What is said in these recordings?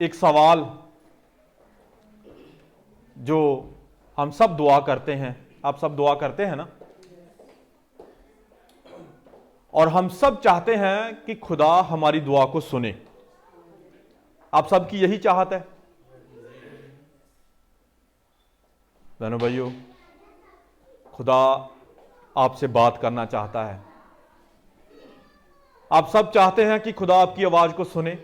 एक सवाल जो हम सब दुआ करते हैं, आप सब दुआ करते हैं ना, और हम सब चाहते हैं कि खुदा हमारी दुआ को सुने। आप सबकी यही चाहत है बहनों भाइयों, खुदा आपसे बात करना चाहता है। आप सब चाहते हैं कि खुदा आपकी आवाज को सुने।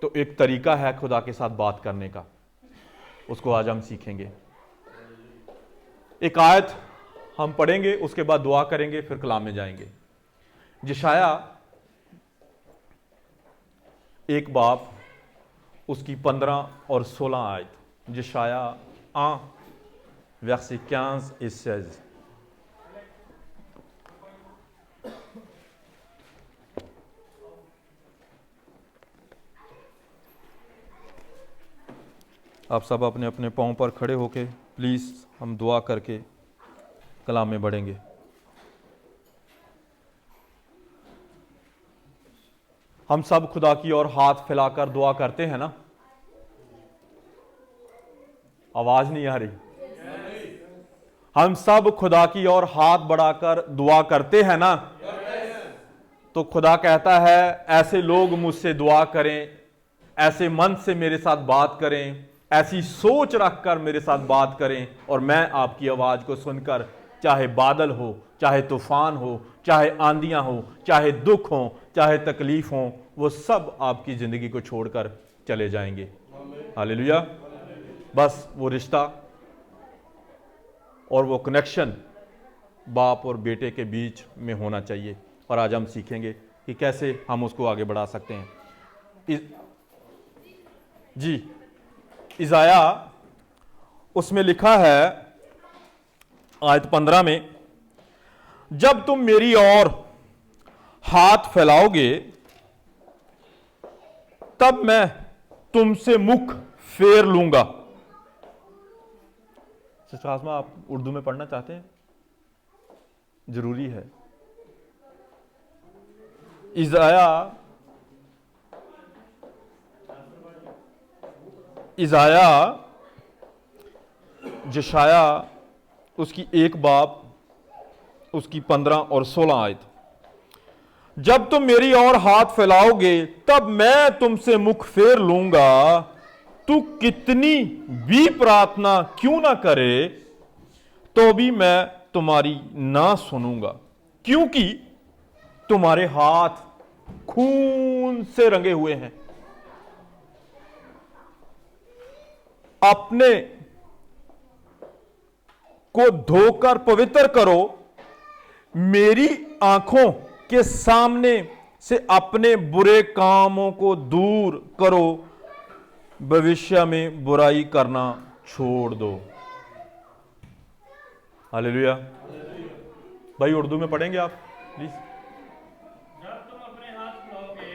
तो एक तरीका है खुदा के साथ बात करने का, उसको आज हम सीखेंगे। एक आयत हम पढ़ेंगे, उसके बाद दुआ करेंगे, फिर कलाम में जाएंगे। यशाया एक बाब उसकी 15 और 16 आयत। यशाया 1 verset 15 et 16। आप सब अपने अपने पांव पर खड़े होके प्लीज हम दुआ करके कलाम में बढ़ेंगे। हम सब खुदा की ओर हाथ फैलाकर दुआ करते हैं ना? आवाज नहीं आ रही। हम सब खुदा की ओर हाथ बढ़ाकर दुआ करते हैं ना? तो खुदा कहता है ऐसे लोग मुझसे दुआ करें, ऐसे मन से मेरे साथ बात करें, ऐसी सोच रखकर मेरे साथ बात करें, और मैं आपकी आवाज को सुनकर, चाहे बादल हो, चाहे तूफान हो, चाहे आंधियां हो, चाहे दुख हो, चाहे तकलीफ हो, वो सब आपकी जिंदगी को छोड़कर चले जाएंगे। हालेलुया। बस वो रिश्ता और वो कनेक्शन बाप और बेटे के बीच में होना चाहिए, और आज हम सीखेंगे कि कैसे हम उसको आगे बढ़ा सकते हैं। जी, इज़ाया उसमें लिखा है आयत 15 में, जब तुम मेरी ओर हाथ फैलाओगे तब मैं तुमसे मुख फेर लूंगा। सिस्टर आप उर्दू में पढ़ना चाहते हैं? जरूरी है। इज़ाया यशाया उसकी एक बाब उसकी 15 और 16 आयत। जब तुम मेरी ओर हाथ फैलाओगे तब मैं तुमसे मुख फेर लूंगा। तू कितनी भी प्रार्थना क्यों ना करे तो भी मैं तुम्हारी ना सुनूंगा, क्योंकि तुम्हारे हाथ खून से रंगे हुए हैं। अपने को धोकर पवित्र करो, मेरी आंखों के सामने से अपने बुरे कामों को दूर करो, भविष्य में बुराई करना छोड़ दो। हालेलुया। भाई उर्दू में पढ़ेंगे आप प्लीज। जब तुम अपने हाथ फैलाओगे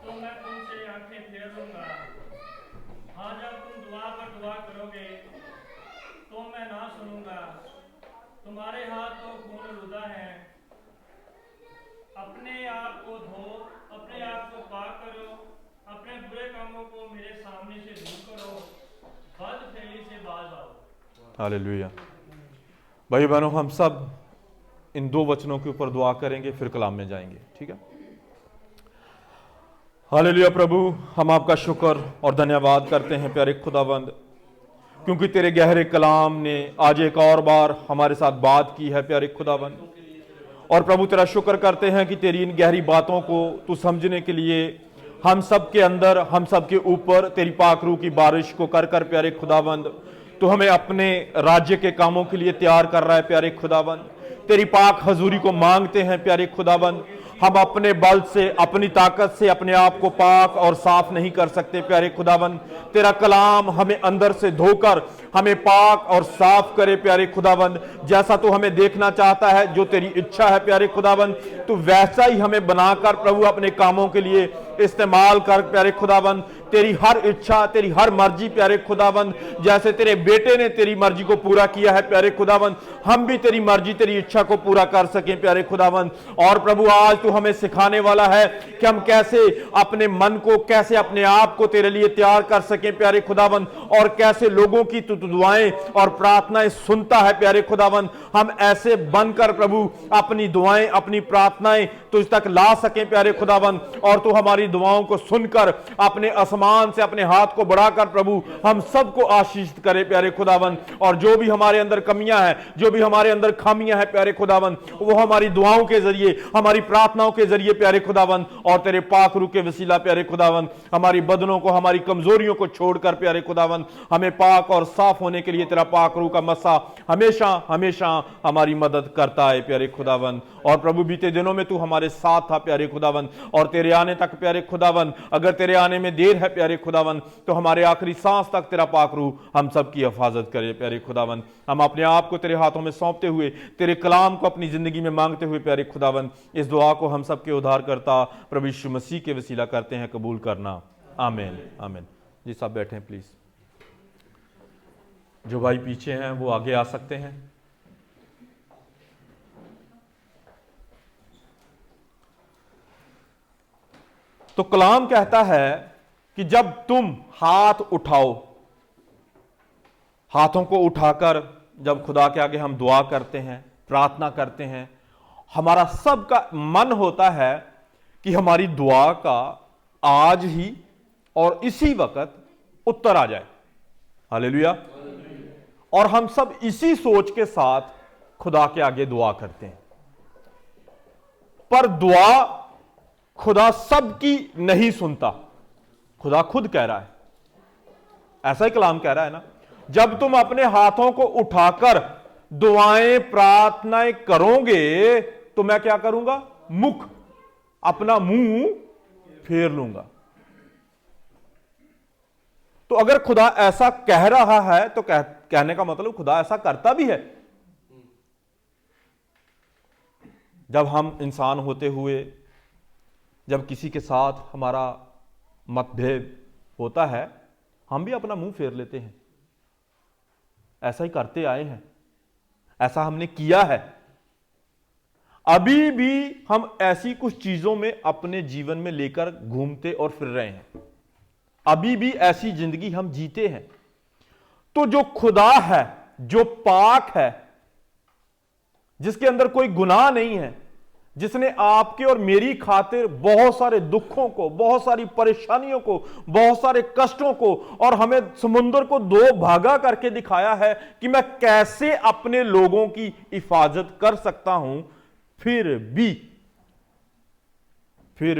तो मैं तुमसे आंखें फेर लूंगा। हाँ, जब तुम दुआ पर दुआ करोगे तो मैं ना सुनूंगा। तुम्हारे हाथ तो खून लुदा है। अपने आप को धो, अपने आप को पाक करो, अपने बुरे कामों को मेरे सामने से दूर करो, बदफेली से बाज आओ। हालेलुया। भाई बहनों, हम सब इन 2 वचनों के ऊपर दुआ करेंगे, फिर कलाम में जाएंगे, ठीक है? हालेलुया। प्रभु, हम आपका शुक्र और धन्यवाद करते हैं प्यारे खुदाबंद, क्योंकि तेरे गहरे कलाम ने आज एक और बार हमारे साथ बात की है प्यारे खुदाबंद। और प्रभु तेरा शुक्र करते हैं कि तेरी इन गहरी बातों को तू समझने के लिए हम सब के अंदर, हम सब के ऊपर तेरी पाक रूह की बारिश को कर कर प्यारे खुदाबंद तू हमें अपने राज्य के कामों के लिए तैयार कर रहा है प्यारे खुदाबंद। तेरी पाक हजूरी को मांगते हैं प्यारे खुदाबंद। हम अपने बल से, अपनी ताकत से अपने आप को पाक और साफ नहीं कर सकते प्यारे खुदाबंद। तेरा कलाम हमें अंदर से धोकर हमें पाक और साफ करे प्यारे खुदाबंद। जैसा तू हमें देखना चाहता है, जो तेरी इच्छा है प्यारे खुदाबंद, तू वैसा ही हमें बनाकर प्रभु अपने कामों के लिए इस्तेमाल कर प्यारे खुदाबंद। तेरी हर इच्छा, तेरी हर मर्जी प्यारे खुदाबंद, जैसे तेरे बेटे ने तेरी मर्जी को पूरा किया है प्यारे खुदाबंद, हम भी तेरी मर्जी, तेरी इच्छा को पूरा कर सकें प्यारे खुदाबंद। और प्रभु आज तू हमें सिखाने वाला है कि हम कैसे अपने मन को, कैसे अपने आप को तेरे लिए तैयार कर सकें प्यारे खुदाबंद, और कैसे लोगों की तू दुआएं और प्रार्थनाएं सुनता है प्यारे खुदाबंद। हम ऐसे बनकर प्रभु अपनी दुआएं, अपनी प्रार्थनाएं तुझ तक ला सकें प्यारे खुदाबंद, और तू हमारी दुआओं को सुनकर अपने आसमान से अपने हाथ को बढ़ाकर प्रभु हम सबको आशीषित करे प्यारे खुदाबंद। और जो भी हमारे अंदर कमियां हैं, जो भी हमारे अंदर खामियां हैं प्यारे खुदाबंद, वो हमारी दुआओं के जरिए, हमारी प्रार्थनाओं के जरिए प्यारे खुदाबंद, और तेरे पाक रूह के वसीला प्यारे खुदाबंद, हमारी बदनों को, हमारी कमजोरियों को छोड़कर प्यारे खुदाबंद हमें पाक और साफ होने के लिए तेरा पाक रूह का मसा हमेशा हमेशा हमारी मदद करता है प्यारे खुदाबंद। और प्रभु बीते दिनों में तू हमारे साथ था प्यारे खुदाबंद, और तेरे आने तक प्यारे खुदाबंद, अगर तेरे आने में देर है प्यारे खुदाबंद, तो हमारे आखिरी सांस तक तेरा पाक रूह हम सब की हिफाजत करे प्यारे खुदाबंद। हम अपने आप को तेरे हाथों में सौंपते हुए, तेरे कलाम को अपनी जिंदगी में मांगते हुए प्यारे खुदाबंद, इस दुआ को हम सब के उद्धार करता प्रभु यीशु मसीह के वसीला करते हैं, कबूल करना। आमीन आमीन। जी सब बैठे हैं प्लीज। जो भाई पीछे हैं वो आगे आ सकते हैं। तो कलाम कहता है कि जब तुम हाथ उठाओ, हाथों को उठाकर जब खुदा के आगे हम दुआ करते हैं, प्रार्थना करते हैं, हमारा सबका मन होता है कि हमारी दुआ का आज ही और इसी वक्त उत्तर आ जाए। हालेलुया। और हम सब इसी सोच के साथ खुदा के आगे दुआ करते हैं। पर दुआ खुदा सबकी नहीं सुनता। खुदा खुद कह रहा है, ऐसा ही कलाम कह रहा है ना, जब तुम अपने हाथों को उठाकर दुआएं प्रार्थनाएं करोगे तो मैं क्या करूंगा? मुख, अपना मुंह फेर लूंगा। तो अगर खुदा ऐसा कह रहा है तो कहने का मतलब खुदा ऐसा करता भी है। जब हम इंसान होते हुए जब किसी के साथ हमारा मतभेद होता है, हम भी अपना मुंह फेर लेते हैं। ऐसा ही करते आए हैं, ऐसा हमने किया है। अभी भी हम ऐसी कुछ चीजों में अपने जीवन में लेकर घूमते और फिर रहे हैं। अभी भी ऐसी जिंदगी हम जीते हैं। तो जो खुदा है, जो पाक है, जिसके अंदर कोई गुनाह नहीं है, जिसने आपके और मेरी खातिर बहुत सारे दुखों को, बहुत सारी परेशानियों को, बहुत सारे कष्टों को, और हमें समुद्र को दो भागा करके दिखाया है कि मैं कैसे अपने लोगों की हिफाजत कर सकता हूं, फिर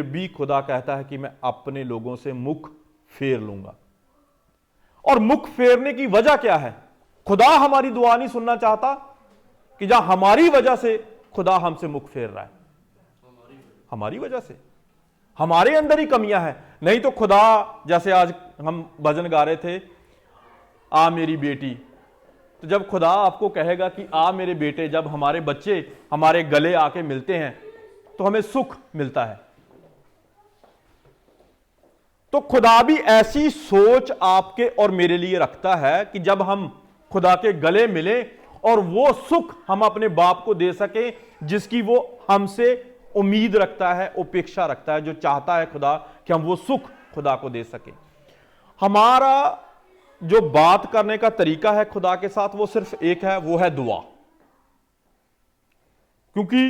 भी खुदा कहता है कि मैं अपने लोगों से मुख फेर लूंगा। और मुख फेरने की वजह क्या है? खुदा हमारी दुआ नहीं सुनना चाहता कि जहां हमारी वजह से खुदा हमसे मुख फेर रहा है, हमारी वजह से, हमारे अंदर ही कमियां हैं। नहीं तो खुदा, जैसे आज हम भजन गा रहे थे, आ मेरी बेटी, तो जब खुदा आपको कहेगा कि आ मेरे बेटे, जब हमारे बच्चे हमारे गले आके मिलते हैं तो हमें सुख मिलता है। तो खुदा भी ऐसी सोच आपके और मेरे लिए रखता है कि जब हम खुदा के गले मिले और वो सुख हम अपने बाप को दे सके जिसकी वो हमसे उम्मीद रखता है, अपेक्षा रखता है, जो चाहता है खुदा कि हम वो सुख खुदा को दे सके। हमारा जो बात करने का तरीका है खुदा के साथ वो सिर्फ एक है, वो है दुआ। क्योंकि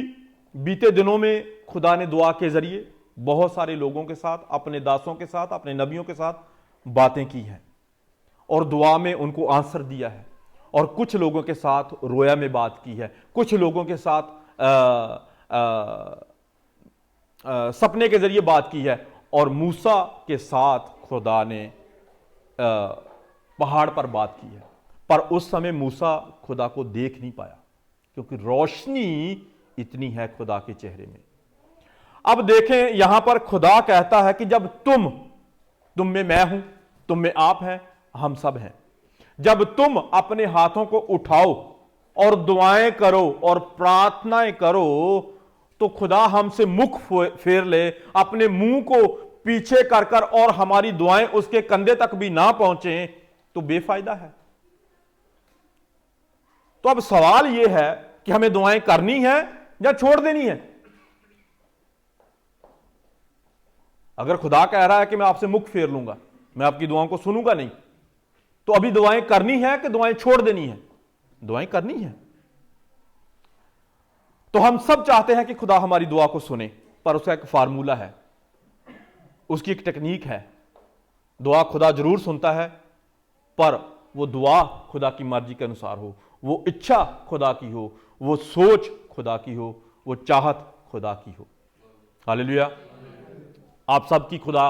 बीते दिनों में खुदा ने दुआ के जरिए बहुत सारे लोगों के साथ, अपने दासों के साथ, अपने नबियों के साथ बातें की हैं और दुआ में उनको आंसर दिया है। और कुछ लोगों के साथ रोया में बात की है, कुछ लोगों के साथ सपने के जरिए बात की है, और मूसा के साथ खुदा ने पहाड़ पर बात की है। पर उस समय मूसा खुदा को देख नहीं पाया क्योंकि रोशनी इतनी है खुदा के चेहरे में। अब देखें, यहां पर खुदा कहता है कि जब तुम में मैं हूं, तुम में आप हैं, हम सब हैं। जब तुम अपने हाथों को उठाओ और दुआएं करो और प्रार्थनाएं करो तो खुदा हमसे मुख फेर ले, अपने मुंह को पीछे कर कर और हमारी दुआएं उसके कंधे तक भी ना पहुंचे तो बेफायदा है। तो अब सवाल यह है कि हमें दुआएं करनी है या छोड़ देनी है। अगर खुदा कह रहा है कि मैं आपसे मुख फेर लूंगा, मैं आपकी दुआओं को सुनूंगा नहीं, तो अभी दुआएं करनी है कि दुआएं छोड़ देनी है? दुआएं करनी है। तो हम सब चाहते हैं कि खुदा हमारी दुआ को सुने, पर उसका एक फार्मूला है, उसकी एक टेक्निक है। दुआ खुदा जरूर सुनता है, पर वो दुआ खुदा की मर्जी के अनुसार हो, वो इच्छा खुदा की हो, वो सोच खुदा की हो, वो चाहत खुदा की हो। हालेलुया। आप सबकी खुदा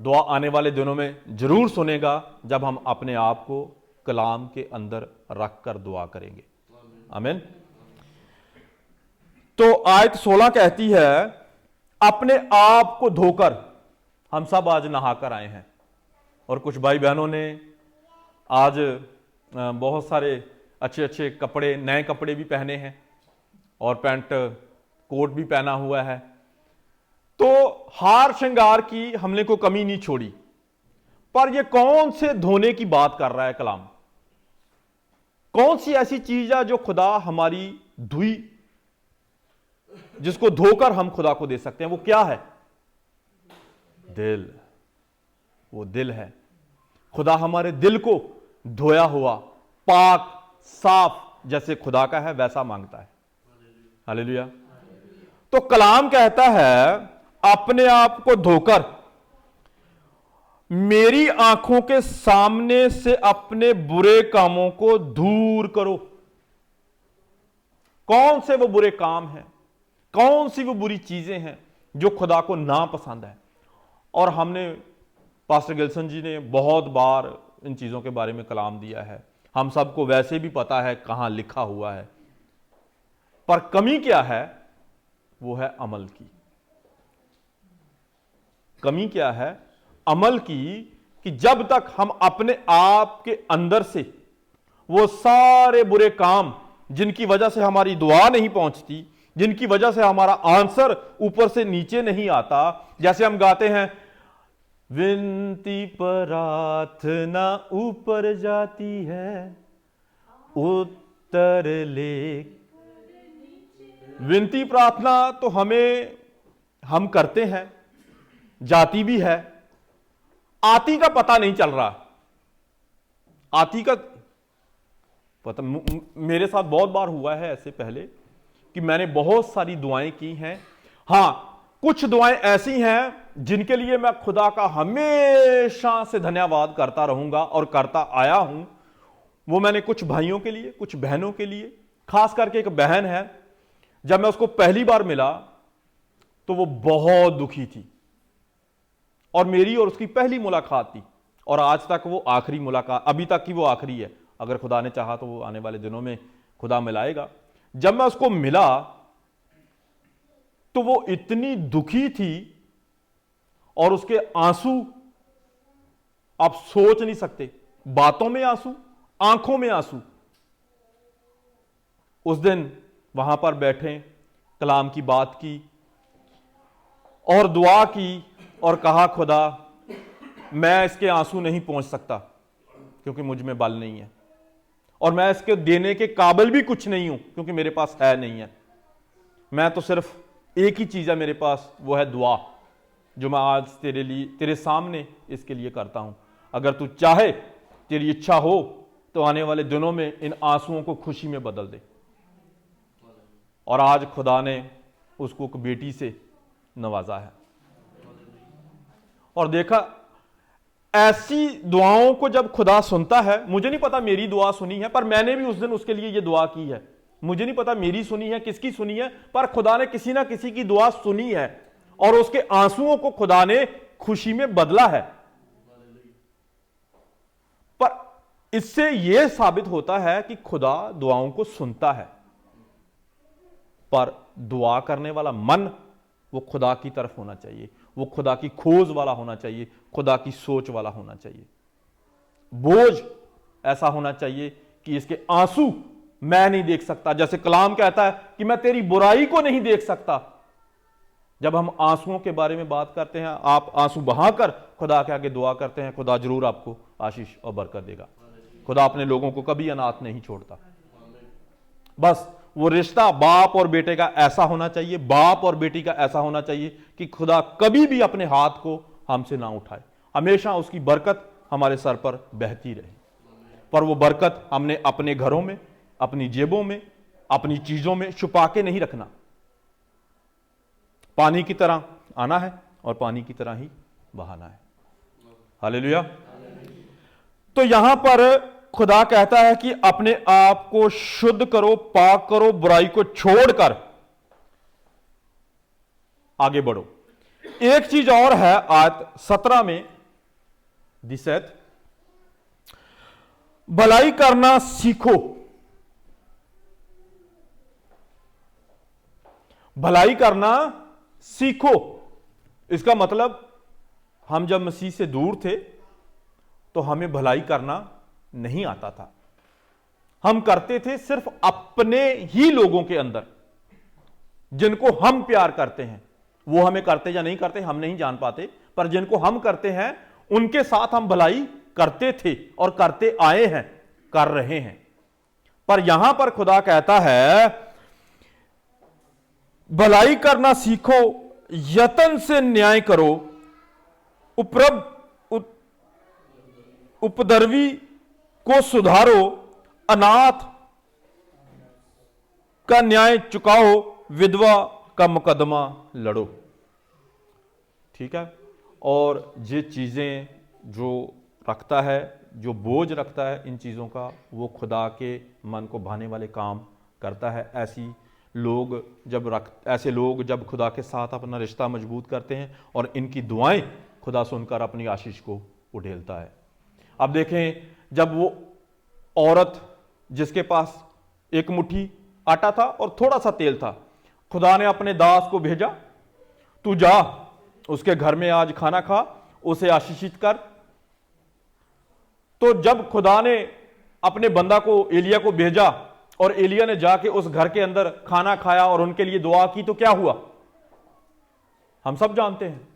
दुआ आने वाले दिनों में जरूर सुनेगा जब हम अपने आप को कलाम के अंदर रखकर दुआ करेंगे। आमीन। तो आयत 16 कहती है, अपने आप को धोकर। हम सब आज नहाकर आए हैं, और कुछ भाई बहनों ने आज बहुत सारे अच्छे अच्छे कपड़े, नए कपड़े भी पहने हैं और पैंट कोट भी पहना हुआ है। तो हार श्रृंगार की हमने को कमी नहीं छोड़ी, पर यह कौन से धोने की बात कर रहा है कलाम? कौन सी ऐसी चीज है जो खुदा हमारी धुई, जिसको धोकर हम खुदा को दे सकते हैं? वो क्या है? दिल। वो दिल है। खुदा हमारे दिल को धोया हुआ, पाक, साफ, जैसे खुदा का है वैसा मांगता है। हालेलुया। तो कलाम कहता है, अपने आप को धोकर मेरी आंखों के सामने से अपने बुरे कामों को दूर करो। कौन से वो बुरे काम हैं, कौन सी वो बुरी चीजें हैं जो खुदा को ना पसंद है? और हमने, पास्टर गिल्सन जी ने बहुत बार इन चीजों के बारे में कलाम दिया है। हम सबको वैसे भी पता है कहां लिखा हुआ है, पर कमी क्या है? वो है अमल की। कमी क्या है? अमल की। कि जब तक हम अपने आप के अंदर से वो सारे बुरे काम जिनकी वजह से हमारी दुआ नहीं पहुंचती, जिनकी वजह से हमारा आंसर ऊपर से नीचे नहीं आता, जैसे हम गाते हैं, विनती प्रार्थना ऊपर जाती है, उत्तर ले। विनती प्रार्थना तो हम करते हैं, जाती भी है, आती का पता नहीं चल रहा। आती का पता, मेरे साथ बहुत बार हुआ है ऐसे पहले कि मैंने बहुत सारी दुआएं की हैं। हां, कुछ दुआएं ऐसी हैं जिनके लिए मैं खुदा का हमेशा से धन्यवाद करता रहूंगा और करता आया हूं। वो मैंने कुछ भाइयों के लिए, कुछ बहनों के लिए, खास करके एक बहन है, जब मैं उसको पहली बार मिला तो वो बहुत दुखी थी, और मेरी और उसकी पहली मुलाकात थी, और आज तक वो आखिरी मुलाकात, अभी तक की वो आखिरी है। अगर खुदा ने चाहा तो वो आने वाले दिनों में खुदा मिलाएगा। जब मैं उसको मिला तो वो इतनी दुखी थी, और उसके आंसू आप सोच नहीं सकते, बातों में आंसू, आंखों में आंसू। उस दिन वहां पर बैठे, कलाम की बात की और दुआ की, और कहा, खुदा मैं इसके आंसू नहीं पहुंच सकता क्योंकि मुझ में बल नहीं है, और मैं इसके देने के काबिल भी कुछ नहीं हूं क्योंकि मेरे पास है नहीं है। मैं तो सिर्फ एक ही चीज है मेरे पास, वो है दुआ, जो मैं आज तेरे लिए, तेरे सामने इसके लिए करता हूं। अगर तू चाहे, तेरी इच्छा हो, तो आने वाले दिनों में इन आंसुओं को खुशी में बदल दे। और आज खुदा ने उसको एक बेटी से नवाजा है। और देखा, ऐसी दुआओं को जब खुदा सुनता है, मुझे नहीं पता मेरी दुआ सुनी है, पर मैंने भी उस दिन उसके लिए ये दुआ की है। मुझे नहीं पता मेरी सुनी है, किसकी सुनी है, पर खुदा ने किसी ना किसी की दुआ सुनी है, और उसके आंसुओं को खुदा ने खुशी में बदला है। पर इससे यह साबित होता है कि खुदा दुआओं को सुनता है, पर दुआ करने वाला मन वो खुदा की तरफ होना चाहिए, वो खुदा की खोज वाला होना चाहिए, खुदा की सोच वाला होना चाहिए। बोझ ऐसा होना चाहिए कि इसके आंसू मैं नहीं देख सकता। जैसे कलाम कहता है कि मैं तेरी बुराई को नहीं देख सकता, जब हम आंसुओं के बारे में बात करते हैं, आप आंसू बहाकर खुदा के आगे दुआ करते हैं, खुदा जरूर आपको आशीष और बरकत देगा। खुदा अपने लोगों को कभी अनाथ नहीं छोड़ता। बस वो रिश्ता बाप और बेटे का ऐसा होना चाहिए, बाप और बेटी का ऐसा होना चाहिए कि खुदा कभी भी अपने हाथ को हमसे ना उठाए, हमेशा उसकी बरकत हमारे सर पर बहती रहे। पर वो बरकत हमने अपने घरों में, अपनी जेबों में, अपनी चीजों में छुपा के नहीं रखना। पानी की तरह आना है और पानी की तरह ही बहाना है। हालेलुया। तो यहां पर खुदा कहता है कि अपने आप को शुद्ध करो, पाक करो, बुराई को छोड़कर आगे बढ़ो। एक चीज और है आयत 17 में, दिसैत भलाई करना सीखो। भलाई करना सीखो। इसका मतलब हम जब मसीह से दूर थे तो हमें भलाई करना नहीं आता था। हम करते थे सिर्फ अपने ही लोगों के अंदर, जिनको हम प्यार करते हैं। वो हमें करते या नहीं करते हम नहीं जान पाते, पर जिनको हम करते हैं उनके साथ हम भलाई करते थे और करते आए हैं, कर रहे हैं। पर यहां पर खुदा कहता है भलाई करना सीखो, यत्न से न्याय करो, उपद्रवी को सुधारो, अनाथ का न्याय चुकाओ, विधवा का मुकदमा लड़ो। ठीक है। और ये चीजें जो रखता है, जो बोझ रखता है इन चीजों का, वो खुदा के मन को भाने वाले काम करता है। ऐसे लोग जब खुदा के साथ अपना रिश्ता मजबूत करते हैं और इनकी दुआएं खुदा सुनकर अपनी आशीष को उड़ेलता है। अब देखें, जब वो औरत जिसके पास एक मुट्ठी आटा था और थोड़ा सा तेल था, खुदा ने अपने दास को भेजा, तू जा उसके घर में आज खाना खा, उसे आशीषित कर। तो जब खुदा ने अपने बंदा को, एलिया को भेजा और एलिया ने जाके उस घर के अंदर खाना खाया और उनके लिए दुआ की, तो क्या हुआ हम सब जानते हैं।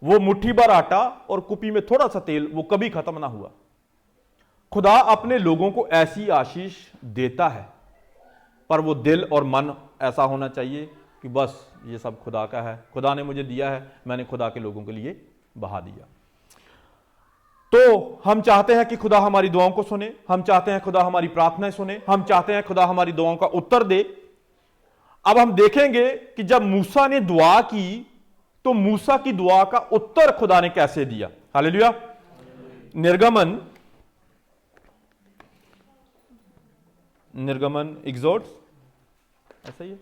वो मुट्ठी भर आटा और कुपी में थोड़ा सा तेल, वो कभी खत्म ना हुआ। खुदा अपने लोगों को ऐसी आशीष देता है, पर वो दिल और मन ऐसा होना चाहिए कि बस ये सब खुदा का है, खुदा ने मुझे दिया है, मैंने खुदा के लोगों के लिए बहा दिया। तो हम चाहते हैं कि खुदा हमारी दुआओं को सुने, हम चाहते हैं खुदा हमारी प्रार्थनाएं सुने, हम चाहते हैं खुदा हमारी दुआओं का उत्तर दे। अब हम देखेंगे कि जब मूसा ने दुआ की तो मूसा की दुआ का उत्तर खुदा ने कैसे दिया। हालेलुया। निर्गमन एग्जोड्स, ऐसा ही है,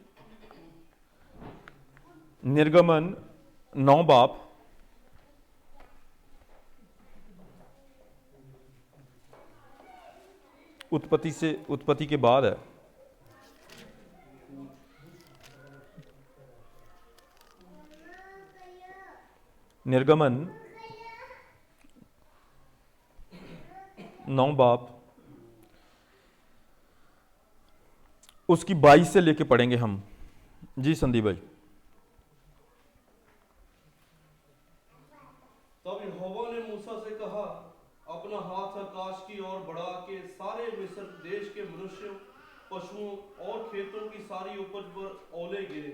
निर्गमन 9 बाब उत्पत्ति के बाद है। निर्गमन 9 बाब उसकी 22 से लेके पढ़ेंगे हम। जी संदीप भाई। तब यहोवा ने मूसा से कहा, अपना हाथ आकाश की ओर बढ़ा के सारे मिस्र देश के मनुष्यों, पशुओं और खेतों की सारी उपज पर ओले गिरे।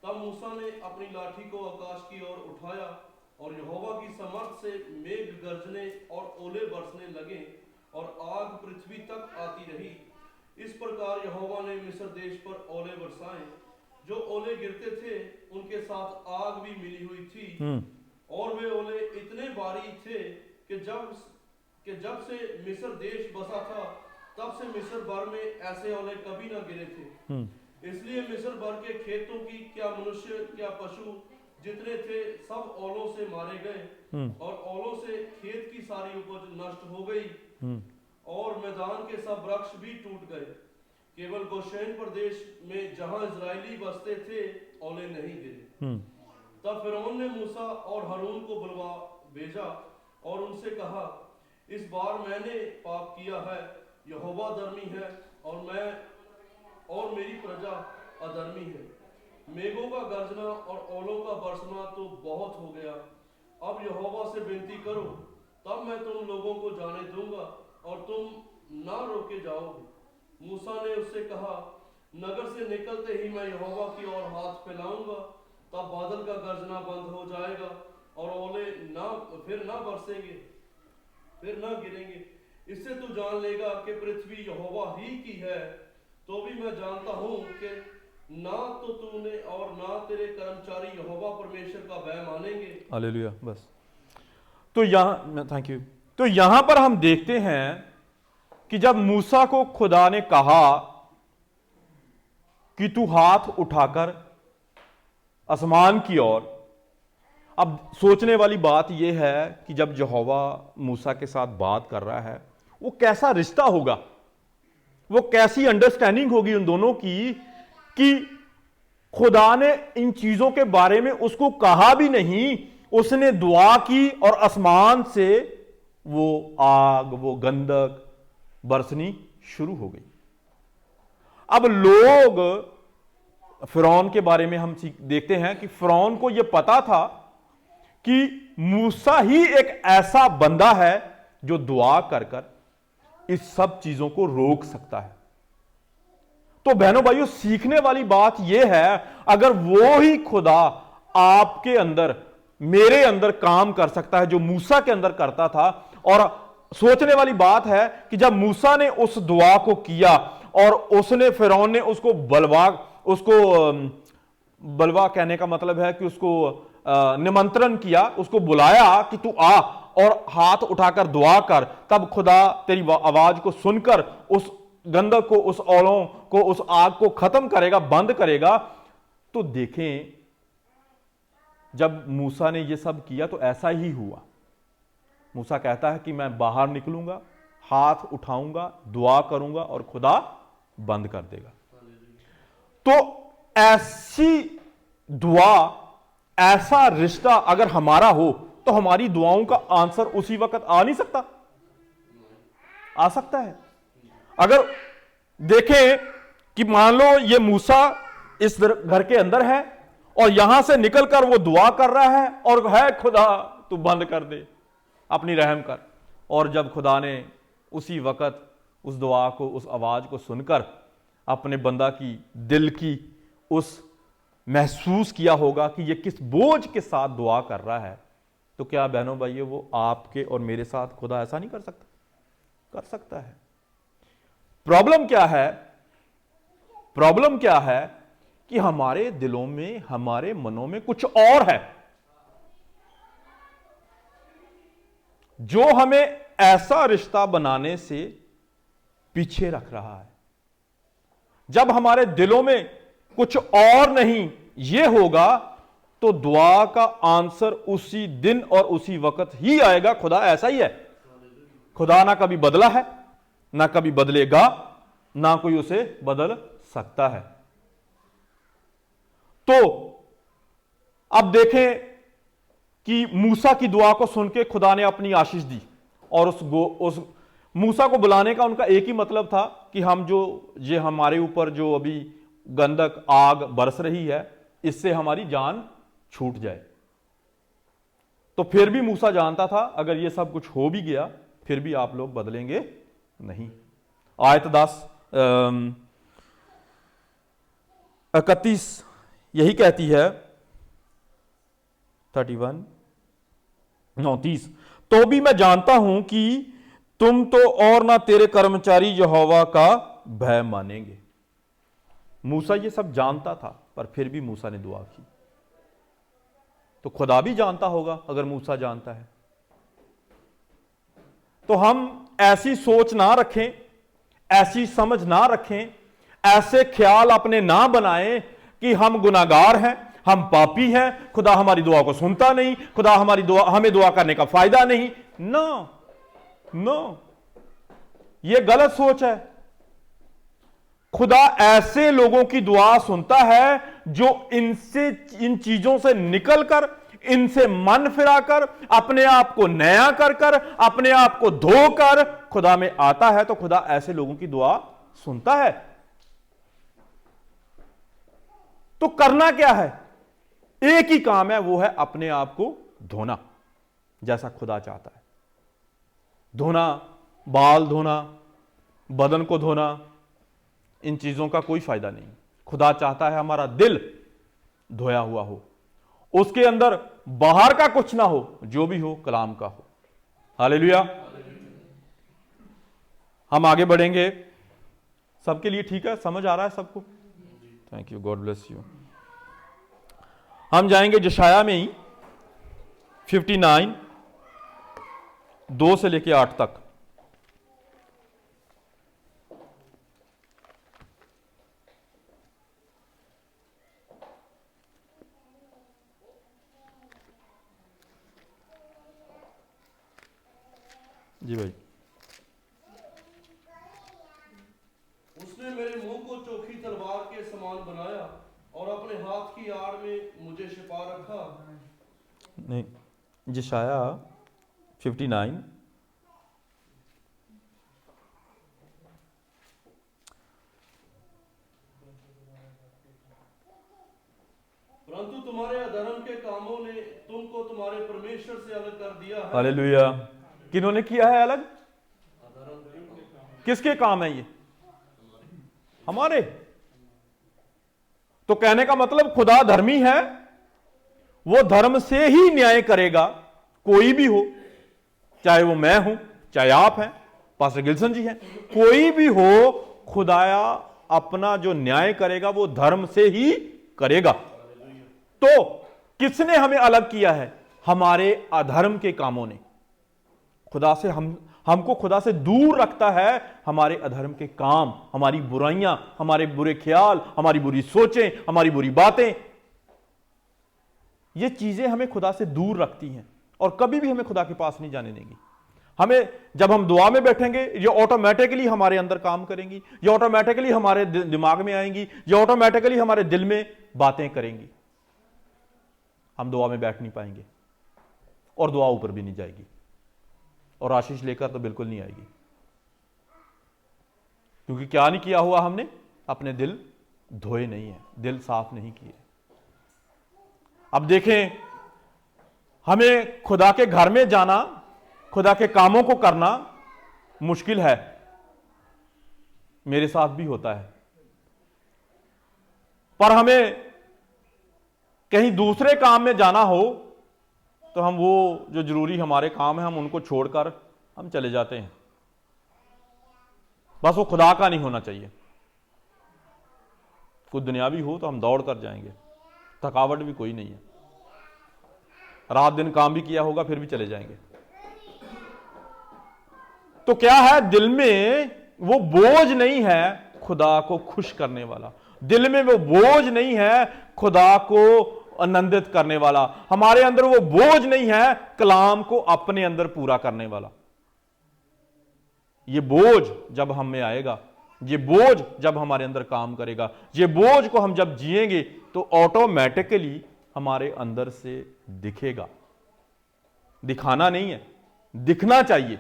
तब मूसा ने अपनी लाठी को आकाश की ओर उठाया और यहोवा की समर्थ से मेघ गरजने और ओले बरसने लगे और आग पृथ्वी तक आती रही। इस प्रकार यहोवा ने मिस्र देश पर ओले बरसाए। जो ओले गिरते थे उनके साथ आग भी मिली हुई थी, और वे ओले इतने भारी थे कि जब से मिस्र देश बसा था तब से मिस्र भर में ऐसे ओले कभी न गिरे थे। इसलिए मिस्र भर के खेतों की क्या मनुष्य क्या पशु जितने थे सब ओलों से मारे गए, और ओलों से खेत की सारी उपज नष्ट हो गई, और मैदान के सब वृक्ष भी टूट गए। केवल गोशेन प्रदेश में जहां इजरायली बसते थे ओले नहीं गिरे। तब फिरौन ने मूसा और हारून को बुलवा भेजा और उनसे कहा, इस बार मैंने पाप किया है, यहोवा धर्मी है और मेरी प्रजा अधर्मी है। मेघों का गरजना और ओलों का बरसना तो बहुत हो गया। अब यहोवा से विनती करो, तब मैं तुम लोगों को जाने दूंगा और तुम ना रोके जाओगे। मूसा ने उससे कहा, नगर से निकलते ही मैं यहोवा की ओर हाथ फैलाऊंगा, तब बादल का गरजना बंद हो जाएगा और ओले फिर ना बरसेंगे, फिर ना गिरेंगे। इससे तू जान लेगा कि पृथ्वी यहोवा ही की है। तो भी मैं जानता हूं कि ना तो तूने और ना तेरे कर्मचारी यहोवा परमेश्वर का भय मानेंगे। हालेलुया। बस तो यहां, थैंक यू। तो यहां पर हम देखते हैं कि जब मूसा को खुदा ने कहा कि तू हाथ उठाकर आसमान की ओर, अब सोचने वाली बात यह है कि जब यहोवा मूसा के साथ बात कर रहा है, वो कैसा रिश्ता होगा, वो कैसी अंडरस्टैंडिंग होगी उन दोनों की कि खुदा ने इन चीजों के बारे में उसको कहा भी नहीं, उसने दुआ की और आसमान से वो आग, वो गंधक बरसनी शुरू हो गई। अब लोग फिरौन के बारे में हम देखते हैं कि फिरौन को यह पता था कि मूसा ही एक ऐसा बंदा है जो दुआ कर कर इस सब चीजों को रोक सकता है। तो बहनों भाइयों, सीखने वाली बात यह है, अगर वो ही खुदा आपके अंदर, मेरे अंदर काम कर सकता है जो मूसा के अंदर करता था, और सोचने वाली बात है कि जब मूसा ने उस दुआ को किया और उसने, फिरौन ने उसको बलवा कहने का मतलब है कि उसको निमंत्रण किया, उसको बुलाया कि तू आ और हाथ उठाकर दुआ कर, तब खुदा तेरी आवाज को सुनकर उस गंधक को, उस ओलों को, उस आग को खत्म करेगा, बंद करेगा। तो देखें, जब मूसा ने यह सब किया तो ऐसा ही हुआ। मूसा कहता है कि मैं बाहर निकलूंगा, हाथ उठाऊंगा, दुआ करूंगा और खुदा बंद कर देगा। तो ऐसी दुआ, ऐसा रिश्ता अगर हमारा हो तो हमारी दुआओं का आंसर उसी वक्त आ नहीं सकता? आ सकता है। अगर देखें कि मान लो ये मूसा इस घर के अंदर है और यहां से निकलकर वो दुआ कर रहा है और है खुदा तू बंद कर दे, अपनी रहम कर, और जब खुदा ने उसी वक्त उस दुआ को, उस आवाज को सुनकर अपने बंदा की दिल की उस महसूस किया होगा कि ये किस बोझ के साथ दुआ कर रहा है, तो क्या बहनों भाइयों वो आपके और मेरे साथ खुदा ऐसा नहीं कर सकता? कर सकता है। प्रॉब्लम क्या है? प्रॉब्लम क्या है कि हमारे दिलों में, हमारे मनों में कुछ और है जो हमें ऐसा रिश्ता बनाने से पीछे रख रहा है। जब हमारे दिलों में कुछ और नहीं ये होगा तो दुआ का आंसर उसी दिन और उसी वक्त ही आएगा। खुदा ऐसा ही है। खुदा ना कभी बदला है, ना कभी बदलेगा, ना कोई उसे बदल सकता है। तो अब देखें कि मूसा की दुआ को सुन के खुदा ने अपनी आशीष दी, और उस मूसा को बुलाने का उनका एक ही मतलब था कि हम ये हमारे ऊपर जो अभी गंधक आग बरस रही है, इससे हमारी जान छूट जाए। तो फिर भी मूसा जानता था अगर ये सब कुछ हो भी गया फिर भी आप लोग बदलेंगे नहीं। आयत 10:31 यही कहती है, 31:30, तो भी मैं जानता हूं कि तुम तो और ना तेरे कर्मचारी यहोवा का भय मानेंगे। मूसा ये सब जानता था पर फिर भी मूसा ने दुआ की। तो खुदा भी जानता होगा अगर मूसा जानता है। तो हम ऐसी सोच ना रखें, ऐसी समझ ना रखें, ऐसे ख्याल अपने ना बनाएं कि हम गुनाहगार हैं, हम पापी हैं, खुदा हमारी दुआ को सुनता नहीं, खुदा हमें दुआ करने का फायदा नहीं। नो नो, यह गलत सोच है। खुदा ऐसे लोगों की दुआ सुनता है जो इन चीजों से निकलकर, इनसे मन फिराकर, अपने आप को नया कर अपने आप को धोकर खुदा में आता है। तो खुदा ऐसे लोगों की दुआ सुनता है। तो करना क्या है? एक ही काम है, वो है अपने आप को धोना, जैसा खुदा चाहता है। धोना, बाल धोना, बदन को धोना, इन चीजों का कोई फायदा नहीं। खुदा चाहता है हमारा दिल धोया हुआ हो, उसके अंदर बाहर का कुछ ना हो, जो भी हो कलाम का हो। हालेलुया। हम आगे बढ़ेंगे। सबके लिए ठीक है? समझ आ रहा है सबको? Thank you, God bless you. हम जाएंगे यशाया में ही 59 2 से लेके 8 तक। जी भाई। उसने मेरे मुंह को चोखी तलवार के समान बनाया और अपने हाथ की आड़ में मुझे छिपा रखा। नहीं, यशाया 59 परंतु तुम्हारे अधर्म के कामों ने तुमको तुम्हारे परमेश्वर से अलग कर दिया है। हालेलुया। किन्होंने किया है अलग? किसके काम है ये? हमारे। तो कहने का मतलब खुदा धर्मी है, वो धर्म से ही न्याय करेगा, कोई भी हो, चाहे वो मैं हूं, चाहे आप हैं, पास्टर गिल्सन जी हैं, कोई भी हो, खुदाया अपना जो न्याय करेगा वो धर्म से ही करेगा। तो किसने हमें अलग किया है? हमारे अधर्म के कामों ने। खुदा से हमको खुदा से दूर रखता है हमारे अधर्म के काम, हमारी बुराइयां, हमारे बुरे ख्याल, हमारी बुरी सोचें, हमारी बुरी बातें। ये चीजें हमें खुदा से दूर रखती हैं और कभी भी हमें खुदा के पास नहीं जाने देंगी। हमें, जब हम दुआ में बैठेंगे, ये ऑटोमेटिकली हमारे अंदर काम करेंगी, ये ऑटोमेटिकली हमारे दिमाग में आएंगी, ये ऑटोमेटिकली हमारे दिल में बातें करेंगी। हम दुआ में बैठ नहीं पाएंगे और दुआ ऊपर भी नहीं जाएगी और आशीष लेकर तो बिल्कुल नहीं आएगी। क्योंकि क्या नहीं किया हुआ हमने? अपने दिल धोए नहीं है, दिल साफ नहीं किए। अब देखें, हमें खुदा के घर में जाना, खुदा के कामों को करना मुश्किल है। मेरे साथ भी होता है। पर हमें कहीं दूसरे काम में जाना हो तो हम वो जो जरूरी हमारे काम है, हम उनको छोड़कर हम चले जाते हैं। बस वो खुदा का नहीं होना चाहिए। कुछ दुनियावी हो तो हम दौड़ कर जाएंगे, थकावट भी कोई नहीं है, रात दिन काम भी किया होगा फिर भी चले जाएंगे। तो क्या है? दिल में वो बोझ नहीं है खुदा को खुश करने वाला, दिल में वो बोझ नहीं है खुदा को आनंदित करने वाला, हमारे अंदर वो बोझ नहीं है कलाम को अपने अंदर पूरा करने वाला। ये बोझ जब हम में आएगा, ये बोझ जब हमारे अंदर काम करेगा, ये बोझ को हम जब जिएंगे तो ऑटोमेटिकली हमारे अंदर से दिखेगा। दिखाना नहीं है, दिखना चाहिए।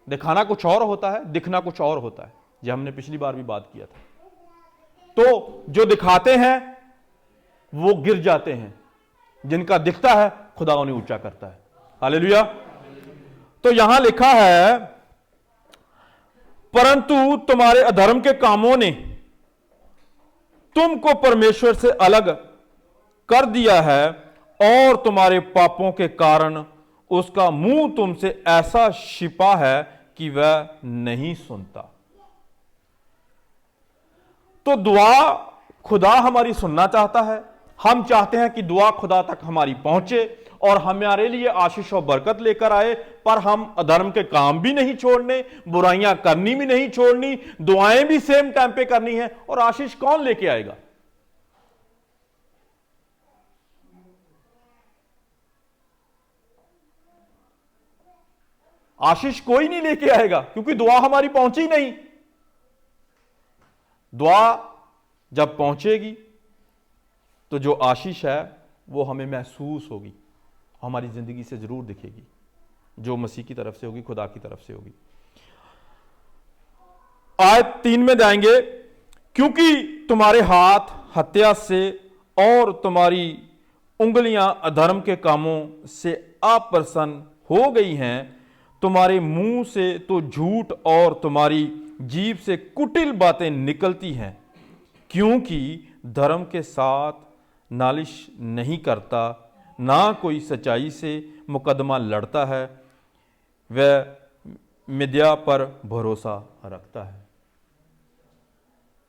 दिखाना कुछ और होता है, दिखना कुछ और होता है। ये हमने पिछली बार भी बात किया था। तो जो दिखाते हैं वो गिर जाते हैं, जिनका दिखता है खुदा उन्हें ऊंचा करता है। हालेलुया। तो यहां लिखा है, परंतु तुम्हारे अधर्म के कामों ने तुमको परमेश्वर से अलग कर दिया है और तुम्हारे पापों के कारण उसका मुंह तुमसे ऐसा छिपा है कि वह नहीं सुनता। तो दुआ खुदा हमारी सुनना चाहता है। हम चाहते हैं कि दुआ खुदा तक हमारी पहुंचे और हमारे लिए आशीष और बरकत लेकर आए, पर हम अधर्म के काम भी नहीं छोड़ने, बुराइयां करनी भी नहीं छोड़नी, दुआएं भी सेम टाइम पे करनी है। और आशीष कौन लेके आएगा? आशीष कोई नहीं लेके आएगा, क्योंकि दुआ हमारी पहुंची नहीं। दुआ जब पहुंचेगी तो जो आशीष है वो हमें महसूस होगी, हमारी जिंदगी से जरूर दिखेगी, जो मसीह की तरफ से होगी, खुदा की तरफ से होगी। आयत 3 में जाएंगे, क्योंकि तुम्हारे हाथ हत्या से और तुम्हारी उंगलियां अधर्म के कामों से अप्रसन्न हो गई हैं। तुम्हारे मुंह से तो झूठ और तुम्हारी जीभ से कुटिल बातें निकलती हैं, क्योंकि धर्म के साथ नालिश नहीं करता, ना कोई सच्चाई से मुकदमा लड़ता है, वह मिथ्या पर भरोसा रखता है।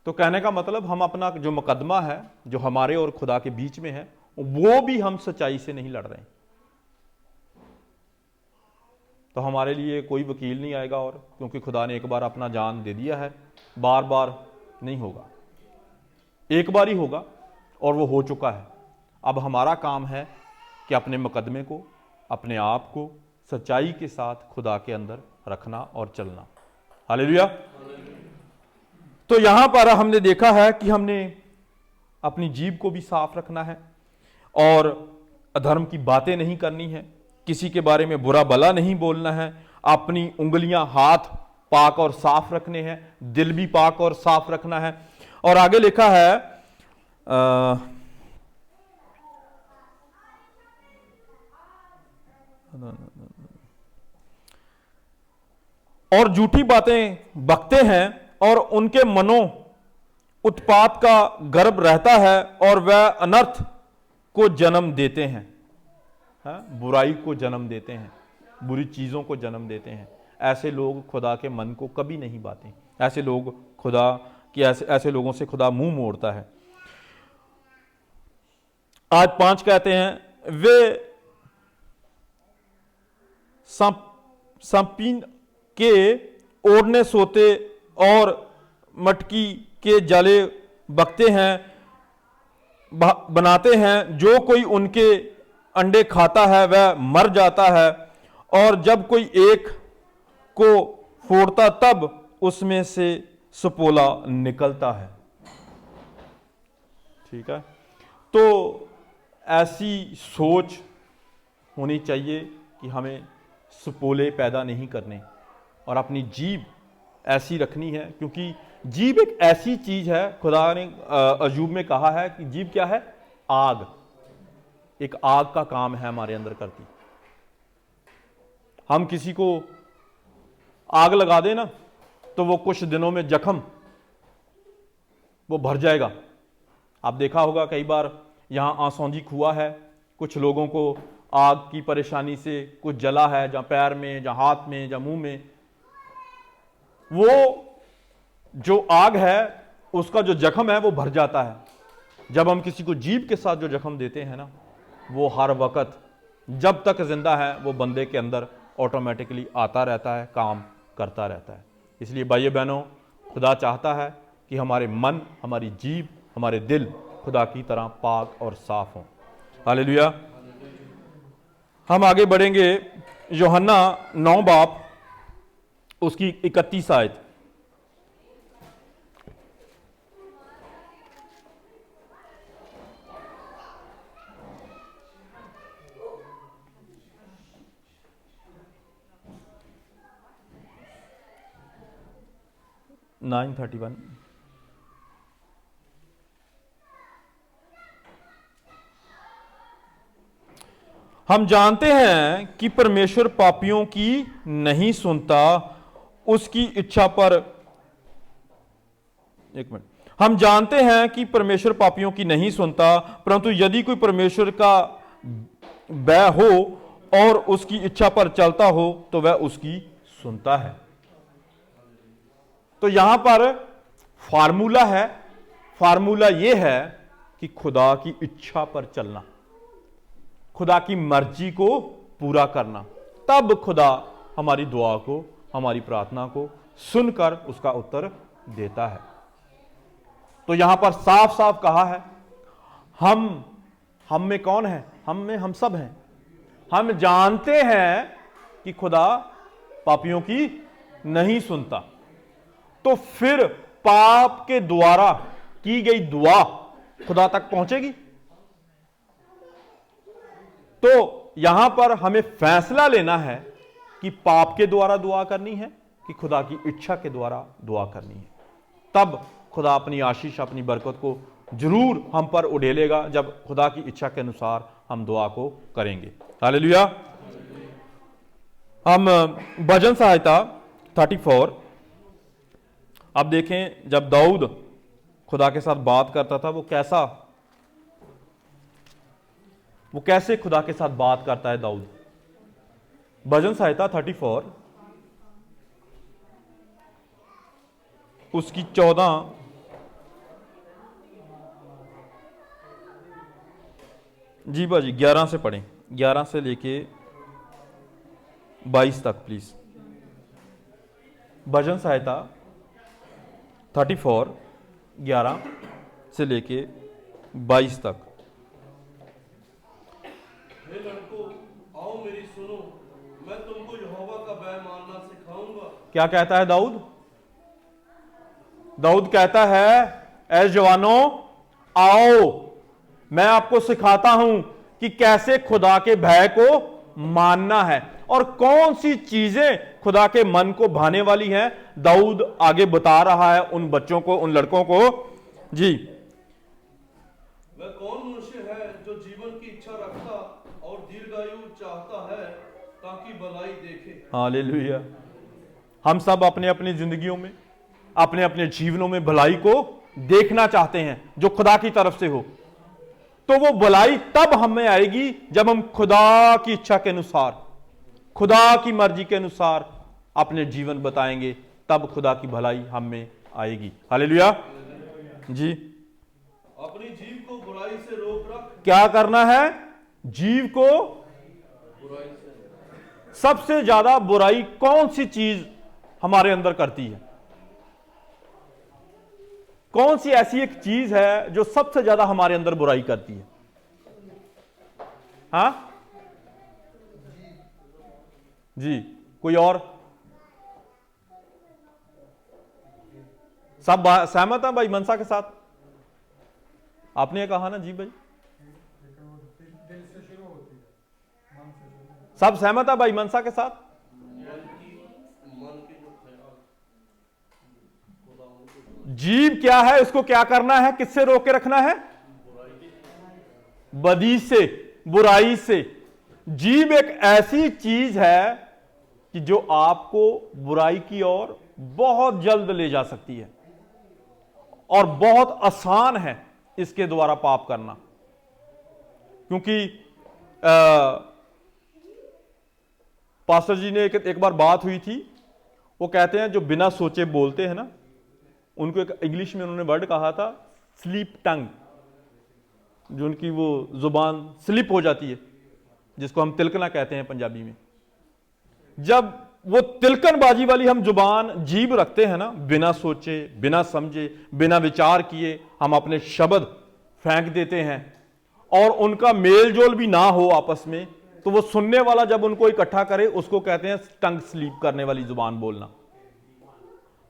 तो कहने का मतलब हम अपना जो मुकदमा है, जो हमारे और खुदा के बीच में है, वो भी हम सच्चाई से नहीं लड़ रहे हैं। तो हमारे लिए कोई वकील नहीं आएगा, और क्योंकि खुदा ने एक बार अपना जान दे दिया है, बार बार नहीं होगा, एक बार ही होगा, और वो हो चुका है। अब हमारा काम है कि अपने मुकदमे को, अपने आप को सच्चाई के साथ खुदा के अंदर रखना और चलना। हालेलुया। तो यहां पर हमने देखा है कि हमने अपनी जीभ को भी साफ रखना है और अधर्म की बातें नहीं करनी है, किसी के बारे में बुरा भला नहीं बोलना है, अपनी उंगलियां, हाथ पाक और साफ रखने हैं, दिल भी पाक और साफ रखना है। और आगे लिखा है और झूठी बातें बकते हैं और उनके मनों उत्पात का गर्भ रहता है और वह अनर्थ को जन्म देते हैं, बुराई को जन्म देते हैं, बुरी चीजों को जन्म देते हैं। ऐसे लोग खुदा के मन को कभी नहीं बाते। ऐसे लोग खुदा कि ऐसे लोगों से खुदा मुंह मोड़ता है। आज 5 कहते हैं, वे संपीन के ओढ़ने सोते और मटकी के जाले बकते हैं बनाते हैं। जो कोई उनके अंडे खाता है वह मर जाता है, और जब कोई एक को फोड़ता तब उसमें से सपोला निकलता है। ठीक है, तो ऐसी सोच होनी चाहिए कि हमें सपोले पैदा नहीं करने, और अपनी जीभ ऐसी रखनी है, क्योंकि जीभ एक ऐसी चीज है, खुदा ने अय्यूब में कहा है कि जीभ क्या है? आग। एक आग का काम है हमारे अंदर करती। हम किसी को आग लगा दें ना, तो वो कुछ दिनों में जख्म वो भर जाएगा। आप देखा होगा कई बार यहां आसौंधी हुआ है, कुछ लोगों को आग की परेशानी से कुछ जला है, जहां पैर में, जहां हाथ में, जहां मुंह में। वो जो आग है उसका जो जख्म है वो भर जाता है। जब हम किसी को जीभ के साथ जो जख्म देते हैं ना, वो हर वक्त जब तक जिंदा है वो बंदे के अंदर ऑटोमेटिकली आता रहता है, काम करता रहता है। इसलिए भाइयों बहनों, खुदा चाहता है कि हमारे मन, हमारी जीभ, हमारे दिल खुदा की तरह पाक और साफ हों। हालेलुया। हम आगे बढ़ेंगे। यूहन्ना 9 बाब उसकी 31 आयत। हम जानते हैं कि परमेश्वर पापियों की नहीं सुनता, उसकी इच्छा पर। एक मिनट। हम जानते हैं कि परमेश्वर पापियों की नहीं सुनता, परंतु यदि कोई परमेश्वर का बैर हो और उसकी इच्छा पर चलता हो तो वह उसकी सुनता है। तो यहां पर फार्मूला है। फार्मूला यह है कि खुदा की इच्छा पर चलना, खुदा की मर्जी को पूरा करना, तब खुदा हमारी दुआ को, हमारी प्रार्थना को सुनकर उसका उत्तर देता है। तो यहां पर साफ साफ कहा है, हम में कौन है? हम सब हैं। हम जानते हैं कि खुदा पापियों की नहीं सुनता, तो फिर पाप के द्वारा की गई दुआ खुदा तक पहुंचेगी? तो यहां पर हमें फैसला लेना है कि पाप के द्वारा दुआ करनी है कि खुदा की इच्छा के द्वारा दुआ करनी है। तब खुदा अपनी आशीष, अपनी बरकत को जरूर हम पर उड़ेलेगा जब खुदा की इच्छा के अनुसार हम दुआ को करेंगे। हालेलुया। हम भजन सहायता 34, अब देखें जब दाऊद खुदा के साथ बात करता था वो कैसे खुदा के साथ बात करता है दाऊद। भजन सहायता 34 उसकी 14 जी बाजी 11 से पढ़ें, 11 से लेके 22 तक प्लीज। भजन सहायता 34 11 से लेके 22 तक। हे लड़कों, आओ मेरी सुनो, मैं तुमको यहोवा का भय मानना सिखाऊंगा। क्या कहता है दाऊद? दाऊद कहता है, ऐ जवानों आओ, मैं आपको सिखाता हूं कि कैसे खुदा के भय को मानना है और कौन सी चीजें खुदा के मन को भाने वाली हैं। दाऊद आगे बता रहा है उन बच्चों को, उन लड़कों को जी। वह कौन मनुष्य है जो जीवन की इच्छा रखता और दीर्घायु चाहता है ताकि भलाई देखे। हालेलुया। हम सब अपने अपनी जिंदगियों में, अपने अपने जीवनों में भलाई को देखना चाहते हैं जो खुदा की तरफ से हो। तो वो भलाई तब हमें आएगी जब हम खुदा की इच्छा के अनुसार, खुदा की मर्जी के अनुसार अपने जीवन बताएंगे, तब खुदा की भलाई हम में आएगी। हालेलुया जी। अपनी जीव को बुराई से रोक रख। क्या करना है? जीव को बुराई से। सबसे ज्यादा बुराई कौन सी चीज हमारे अंदर करती है? कौन सी ऐसी एक चीज है जो सबसे ज्यादा हमारे अंदर बुराई करती है? हाँ जी, कोई और? सब सहमत हैं भाई मनसा के साथ? आपने ये कहा ना जी भाई, सब सहमत है भाई मनसा के साथ? जीव क्या है, उसको क्या करना है, किससे रोक के रखना है? बदी से, बुराई से। जीव एक ऐसी चीज है कि जो आपको बुराई की ओर बहुत जल्द ले जा सकती है और बहुत आसान है इसके द्वारा पाप करना। क्योंकि पास्टर जी ने एक बार बात हुई थी, वो कहते हैं जो बिना सोचे बोलते हैं ना, उनको एक इंग्लिश में उन्होंने वर्ड कहा था स्लीप टंग, जो उनकी वो जुबान स्लिप हो जाती है, जिसको हम तिलकना कहते हैं पंजाबी में। जब वो तिलकनबाजी वाली हम जुबान जीभ रखते हैं ना, बिना सोचे, बिना समझे, बिना विचार किए हम अपने शब्द फेंक देते हैं और उनका मेल जोल भी ना हो आपस में, तो वो सुनने वाला जब उनको इकट्ठा करे उसको कहते हैं टंग स्लीप करने वाली जुबान बोलना।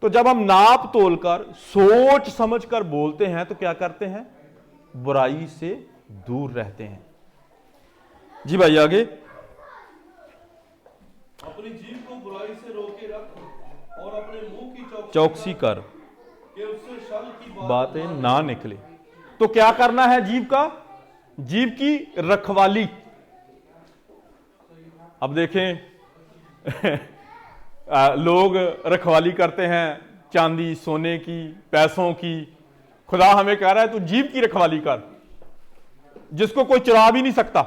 तो जब हम नाप तोलकर सोच समझकर बोलते हैं तो क्या करते हैं? बुराई से दूर रहते हैं। जी भाई आगे। अपनी जीव को बुराई से रोके रख और अपने मुंह की चौकसी कर कि उससे छल की बातें ना निकले। तो क्या करना है जीव का? जीव की रखवाली। अब देखें लोग रखवाली करते हैं चांदी सोने की, पैसों की। खुदा हमें कह रहा है तू जीव की रखवाली कर, जिसको कोई चुरा भी नहीं सकता।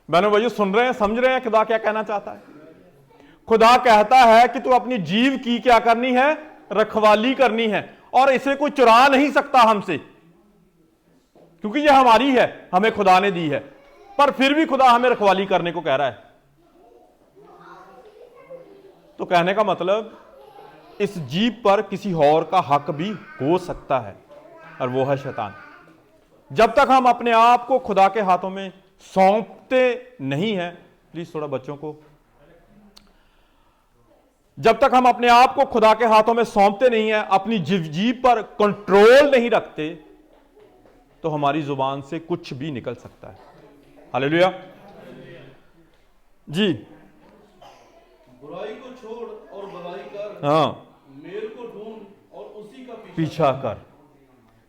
बहनों भाइयों, सुन रहे हैं, समझ रहे हैं खुदा क्या कहना चाहता है? खुदा कहता है कि तू अपनी जीव की क्या करनी है? रखवाली करनी है, और इसे कोई चुरा नहीं सकता हमसे, क्योंकि यह हमारी है, हमें खुदा ने दी है। पर फिर भी खुदा हमें रखवाली करने को कह रहा है। तो कहने का मतलब इस जीव पर किसी और का हक भी हो सकता है, और वो है शैतान। जब तक हम अपने आप को खुदा के हाथों में सौंपते नहीं हैं, प्लीज थोड़ा बच्चों को, जब तक हम अपने आप को खुदा के हाथों में सौंपते नहीं हैं, अपनी जीव पर कंट्रोल नहीं रखते, तो हमारी जुबान से कुछ भी निकल सकता है। हालेलुया जी। बुराई को छोड़ और भलाई कर। हाँ, मेल को ढूंढ और उसी का पीछा कर।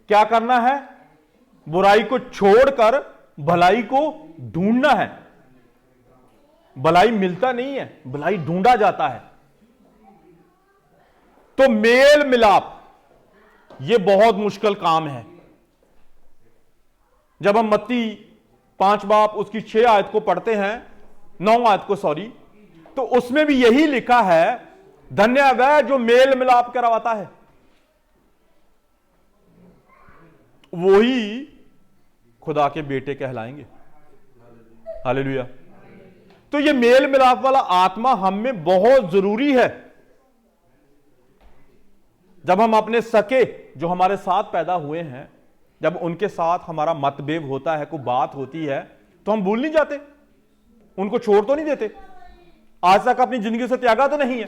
क्या करना है? बुराई को छोड़कर भलाई को ढूंढना है। भलाई मिलता नहीं है, भलाई ढूंढा जाता है। तो मेल मिलाप यह बहुत मुश्किल काम है। जब हम मत्ती 5 बाब उसकी 6 आयत को पढ़ते हैं, 9 आयत को सॉरी, तो उसमें भी यही लिखा है, धन्य है वह जो मेल मिलाप करवाता है। वही खुदा के बेटे कहलाएंगे। हालेलुया। तो ये मेल मिलाप वाला आत्मा हम में बहुत जरूरी है। जब हम अपने सके जो हमारे साथ पैदा हुए हैं, जब उनके साथ हमारा मतभेद होता है, कोई बात होती है, तो हम भूल नहीं जाते, उनको छोड़ तो नहीं देते, आज तक अपनी जिंदगी से त्यागा तो नहीं है।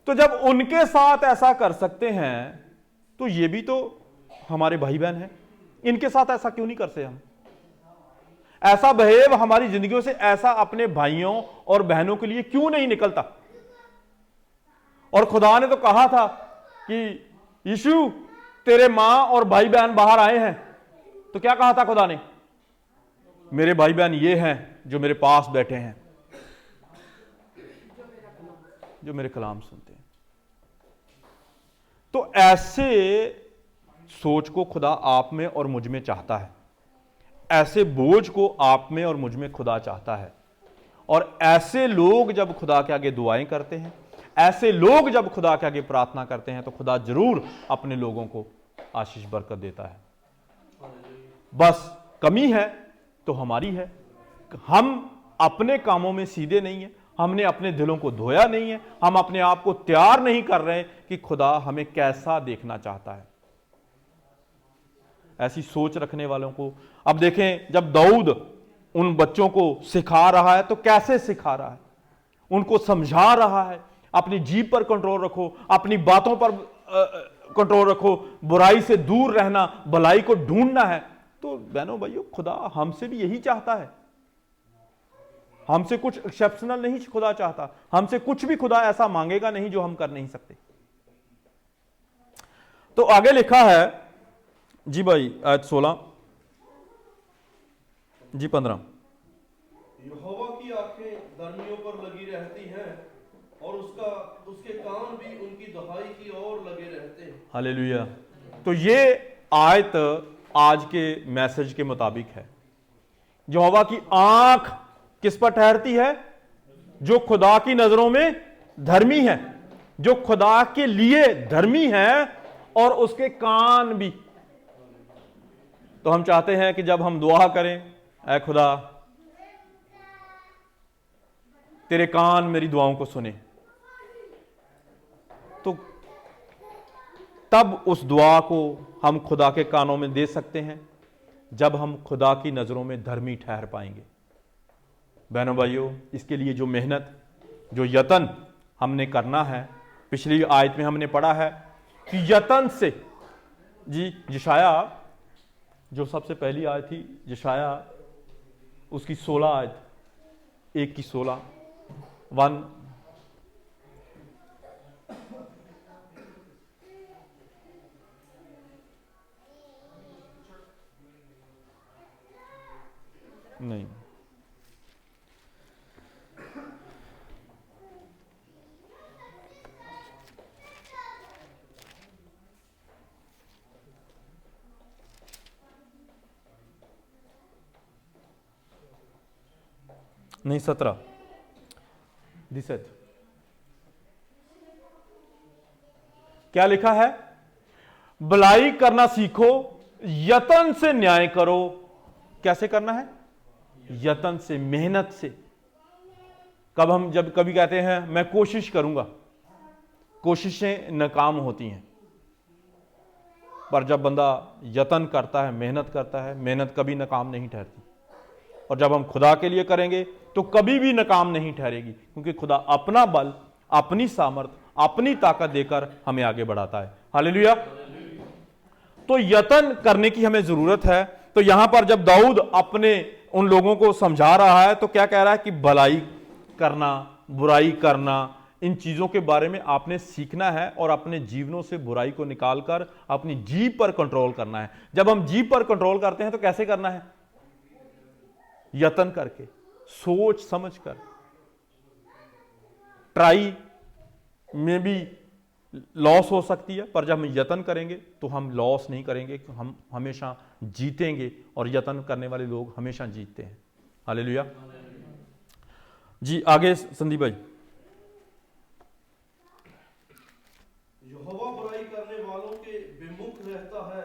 तो जब उनके साथ ऐसा कर सकते हैं, तो ये भी तो हमारे भाई बहन हैं, इनके साथ ऐसा क्यों नहीं करते हम? ऐसा बिहेव हमारी जिंदगियों से ऐसा अपने भाइयों और बहनों के लिए क्यों नहीं निकलता? और खुदा ने तो कहा था कि यीशु तेरे मां और भाई बहन बाहर आए हैं, तो क्या कहा था खुदा ने? मेरे भाई बहन ये हैं जो मेरे पास बैठे हैं, जो मेरे कलाम सुनते हैं। तो ऐसे सोच को खुदा आप में और मुझ में चाहता है। ऐसे बोझ को आप में और मुझ में खुदा चाहता है। और ऐसे लोग जब खुदा के आगे दुआएं करते हैं, ऐसे लोग जब खुदा के आगे प्रार्थना करते हैं, तो खुदा जरूर अपने लोगों को आशीष बरकत देता है। बस कमी है तो हमारी है। हम अपने कामों में सीधे नहीं है, हमने अपने दिलों को धोया नहीं है, हम अपने आप को तैयार नहीं कर रहे कि खुदा हमें कैसा देखना चाहता है। ऐसी सोच रखने वालों को अब देखें, जब दाऊद उन बच्चों को सिखा रहा है तो कैसे सिखा रहा है? उनको समझा रहा है, अपनी जीभ पर कंट्रोल रखो, अपनी बातों पर कंट्रोल रखो, बुराई से दूर रहना, भलाई को ढूंढना है। तो बहनों भाइयों, खुदा हमसे भी यही चाहता है। हमसे कुछ एक्सेप्शनल नहीं खुदा चाहता, हमसे कुछ भी खुदा ऐसा मांगेगा नहीं जो हम कर नहीं सकते। तो आगे लिखा है जी भाई, आयत 16 जी 15, यहोवा की आंखें धर्मियों पर लगी रहती हैं और उसके कान भी उनकी दुहाई की ओर लगे रहते हैं। हालेलुया। तो ये आयत आज के मैसेज के मुताबिक है। यहोवा की आंख किस पर ठहरती है? जो खुदा की नजरों में धर्मी है, जो खुदा के लिए धर्मी है, और उसके कान भी। तो हम चाहते हैं कि जब हम दुआ करें, ऐ खुदा तेरे कान मेरी दुआओं को सुने, तो तब उस दुआ को हम खुदा के कानों में दे सकते हैं, जब हम खुदा की नजरों में धर्मी ठहर पाएंगे। बहनों भाइयों, इसके लिए जो मेहनत, जो यत्न हमने करना है, पिछली आयत में हमने पढ़ा है कि यत्न से जी यशाया, जो सबसे पहली आयत थी यशाया, उसकी 16 आयत, 1 की 16 1 नहीं, नहीं 17 दिसत क्या लिखा है? भलाई करना सीखो, यत्न से न्याय करो। कैसे करना है? यत्न से, मेहनत से। जब कभी कहते हैं मैं कोशिश करूंगा, कोशिशें नाकाम होती हैं, पर जब बंदा यत्न करता है, मेहनत करता है, मेहनत कभी नाकाम नहीं ठहरती। और जब हम खुदा के लिए करेंगे तो कभी भी नाकाम नहीं ठहरेगी, क्योंकि खुदा अपना बल, अपनी सामर्थ, अपनी ताकत देकर हमें आगे बढ़ाता है। हालेलुया। तो यत्न करने की हमें जरूरत है। तो यहां पर जब दाऊद अपने उन लोगों को समझा रहा है, तो क्या कह रहा है कि भलाई करना, बुराई करना, इन चीजों के बारे में आपने सीखना है और अपने जीवनों से बुराई को निकालकर अपनी जीभ पर कंट्रोल करना है। जब हम जीभ पर कंट्रोल करते हैं तो कैसे करना है? यत्न करके, सोच समझकर। ट्राई में भी लॉस हो सकती है, पर जब हम यत्न करेंगे तो हम लॉस नहीं करेंगे, हम हमेशा जीतेंगे और यत्न करने वाले लोग हमेशा जीतते हैं। हालेलुया। जी आगे संदीप भाई। यहोवा बुराई करने वालों के विमुख रहता है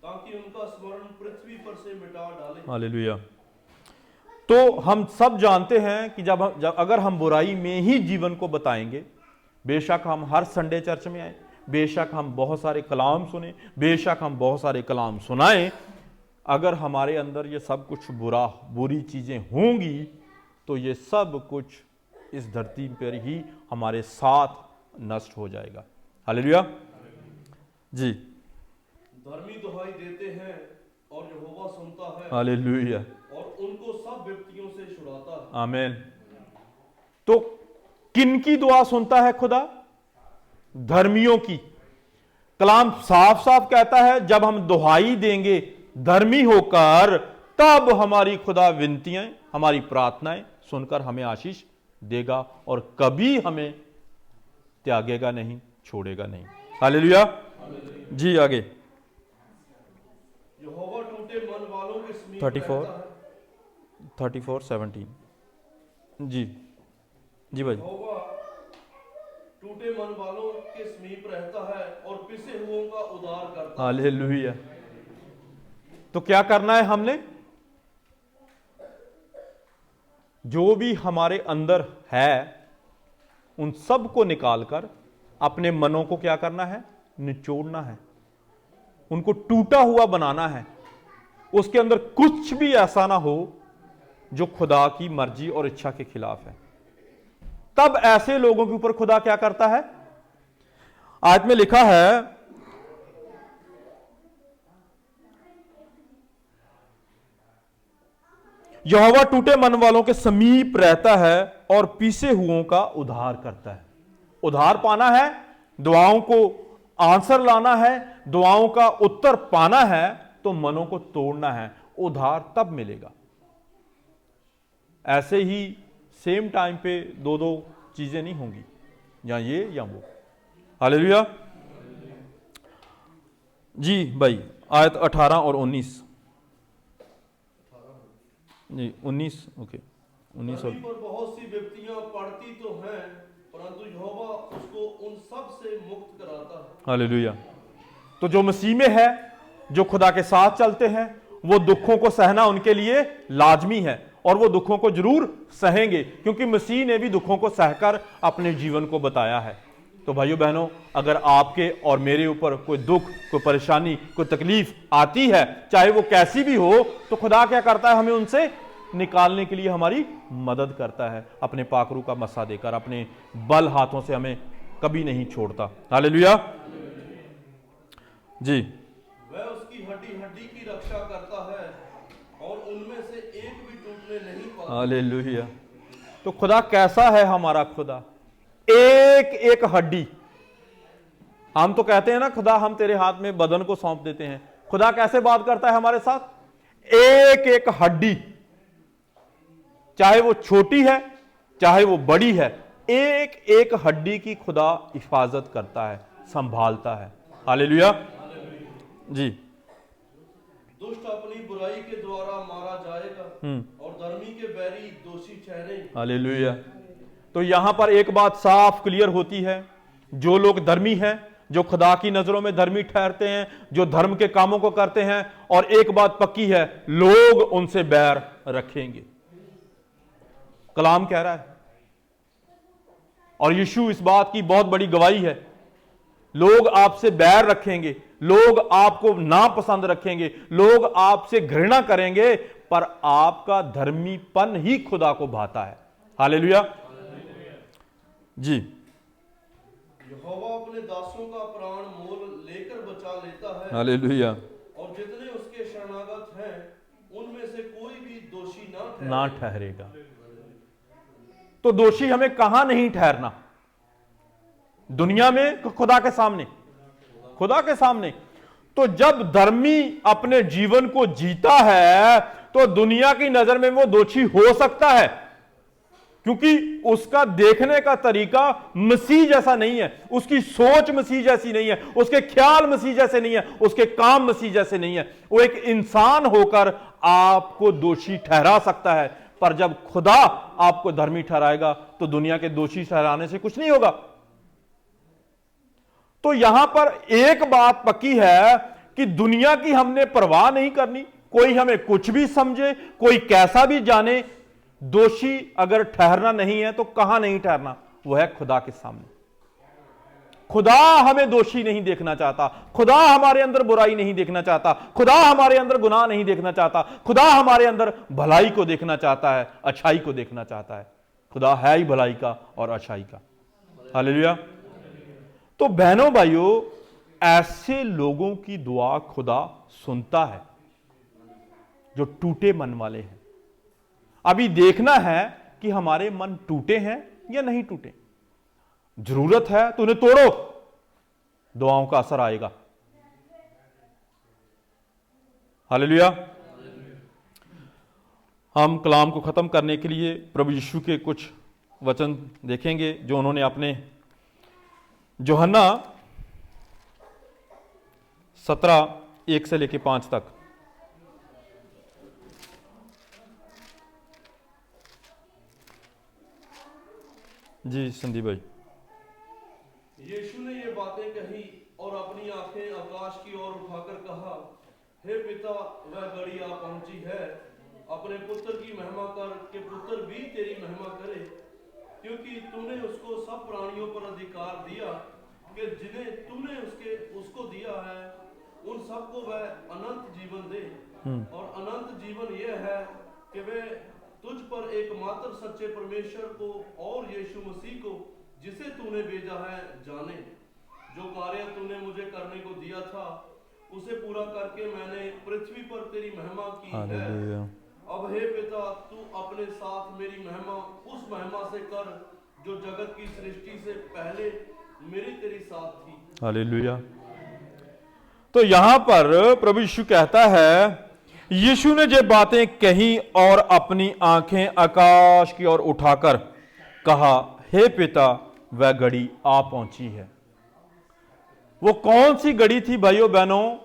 ताकि उनका स्मरण पृथ्वी पर से मिटा डाले। हालेलुया। तो हम सब जानते हैं कि जब अगर हम बुराई में ही जीवन को बताएंगे, बेशक हम हर संडे चर्च में आए, बेशक हम बहुत सारे कलाम सुने, बेशक हम बहुत सारे कलाम सुनाएं, अगर हमारे अंदर ये सब कुछ बुरी चीजें होंगी तो ये सब कुछ इस धरती पर ही हमारे साथ नष्ट हो जाएगा। हालेलुया। जी। धर्मी दुहाई देते हैं और यहोवा सुनता है। हालेलुया। और उनको सब विपत्तियों से छुड़ाता है। आमीन। तो किनकी दुआ सुनता है खुदा? धर्मियों की। कलाम साफ साफ कहता है जब हम दुहाई देंगे धर्मी होकर, तब हमारी खुदा विनतियां, हमारी प्रार्थनाएं सुनकर हमें आशीष देगा और कभी हमें त्यागेगा नहीं, छोड़ेगा नहीं। हालेलुया। जी आगे। यहोवा टूटे मन वालों के समीप 34:17। जी जी भाई। यहोवा टूटे मन वालों के समीप रहता है और पिसे हुओं का उद्धार करता है। हालेलुया। तो क्या करना है हमने? जो भी हमारे अंदर है उन सब को निकालकर अपने मनों को क्या करना है? निचोड़ना है, उनको टूटा हुआ बनाना है। उसके अंदर कुछ भी ऐसा ना हो जो खुदा की मर्जी और इच्छा के खिलाफ है। तब ऐसे लोगों के ऊपर खुदा क्या करता है? आयत में लिखा है, यहोवा टूटे मन वालों के समीप रहता है और पीसे हुओं का उद्धार करता है। उद्धार पाना है, दुआओं को आंसर लाना है, दुआओं का उत्तर पाना है तो मनों को तोड़ना है। उद्धार तब मिलेगा। ऐसे ही सेम टाइम पे दो दो चीजें नहीं होंगी, या ये या वो। हालेलुया। जी भाई, आयत 18 और 19। जी 19। ओके 19 और धरती पर बहुत सी विपत्तियां पड़ती तो हैं, परंतु यहोवा उसको उन सब से मुक्त कराता है। हालेलुया। तो जो मसीह में है, जो खुदा के साथ चलते हैं, वो दुखों को सहना उनके लिए लाजमी है और वो दुखों को जरूर सहेंगे, क्योंकि मसीह ने भी दुखों को सहकर अपने जीवन को बताया है। तो भाइयों बहनों, अगर आपके और मेरे ऊपर कोई दुख, कोई परेशानी, कोई तकलीफ आती है, चाहे वो कैसी भी हो, तो खुदा क्या करता है? हमें उनसे निकालने के लिए हमारी मदद करता है। अपने पाखरू का मसा देकर, अपने बल हाथों से हमें कभी नहीं छोड़ता। हालेलुया। जी। वह उसकी हड्डी हड्डी की रक्षा करता है और उनमें से एक भी टूटने नहीं पाता। हालेलुया। तो खुदा कैसा है? हमारा खुदा एक एक हड्डी। हम तो कहते हैं ना, खुदा हम तेरे हाथ में बदन को सौंप देते हैं। खुदा कैसे बात करता है हमारे साथ? एक एक हड्डी, चाहे वो छोटी है चाहे वो बड़ी है, एक एक हड्डी की खुदा हिफाजत करता है, संभालता है। हालेलुया। जी। दुष्ट अपनी बुराई के द्वारा मारा जाएगा और धर्मी के बैरी दोषी ठहरेंगे। हालेलुया। तो यहां पर एक बात साफ क्लियर होती है, जो लोग धर्मी हैं, जो खुदा की नजरों में धर्मी ठहरते हैं, जो धर्म के कामों को करते हैं, और एक बात पक्की है, लोग उनसे बैर रखेंगे। कलाम कह रहा है और यीशु इस बात की बहुत बड़ी गवाही है। लोग आपसे बैर रखेंगे, लोग आपको नापसंद रखेंगे, लोग आपसे घृणा करेंगे, पर आपका धर्मीपन ही खुदा को भाता है। हालेलुया। जी। यहोवा अपने दासों का प्राण मोल लेकर बचा लेता है। हालेलुया। और जितने उसके शरणागत हैं उनमें से कोई भी दोषी ना ठहरेगा। तो दोषी हमें कहां नहीं ठहरना? दुनिया में कि खुदा के सामने? खुदा के सामने। तो जब धर्मी अपने जीवन को जीता है तो दुनिया की नजर में वो दोषी हो सकता है, क्योंकि उसका देखने का तरीका मसीह जैसा नहीं है, उसकी सोच मसीह जैसी नहीं है, उसके ख्याल मसीह जैसे नहीं है, उसके काम मसीह जैसे नहीं है। वो एक इंसान होकर आपको दोषी ठहरा सकता है, पर जब खुदा आपको धर्मी ठहराएगा तो दुनिया के दोषी ठहराने से कुछ नहीं होगा। तो यहां पर एक बात पक्की है कि दुनिया की हमने परवाह नहीं करनी, कोई हमें कुछ भी समझे, कोई कैसा भी जाने, दोषी अगर ठहरना नहीं है तो कहां नहीं ठहरना? वो है खुदा के सामने। खुदा हमें दोषी नहीं देखना चाहता, खुदा हमारे अंदर बुराई नहीं देखना चाहता, खुदा हमारे अंदर गुनाह नहीं देखना चाहता, खुदा हमारे अंदर भलाई को देखना चाहता है, अच्छाई को देखना चाहता है। खुदा है ही भलाई का और अच्छाई का। हालेलुया। तो बहनों भाइयों, ऐसे लोगों की दुआ खुदा सुनता है जो टूटे मन वाले हैं। अभी देखना है कि हमारे मन टूटे हैं या नहीं टूटे। जरूरत है तो उन्हें तोड़ो, दुआओं का असर आएगा। हालेलुया। हम कलाम को खत्म करने के लिए प्रभु यीशु के कुछ वचन देखेंगे जो उन्होंने अपने यूहन्ना 17:1 से लेकर 5 तक। जी संदीप भाई। यीशु ने ये बातें कही और अपनी आंखें आकाश की ओर उठाकर कहा, हे पिता, वह घड़ी आ पहुंची है, अपने पुत्र की महिमा कर कि पुत्र भी तेरी महिमा करे, क्योंकि तूने उसको सब प्राणियों पर अधिकार दिया कि जिन्हें तूने उसको दिया है उन सबको वह अनंत जीवन दे। और अनंत जीवन यह है कि वे तुझ पर एकमात्र सच्चे परमेश्वर को और यीशु मसीह को जिसे तूने भेजा है जाने। जो कार्य तूने मुझे करने को दिया था उसे पूरा करके मैंने पृथ्वी पर तेरी महिमा की है। अब हे पिता, तू अपने साथ मेरी महिमा उस महिमा से कर जो जगत की सृष्टि से पहले मेरी तेरी साथ थी। हालेलुया। तो यहां पर प्रभु यीशु कहता है, यीशु ने जो बातें कही और अपनी आंखें आकाश की ओर उठाकर कहा, हे पिता, वह घड़ी आ पहुंची है। वो कौन सी घड़ी थी भाइयों बहनों?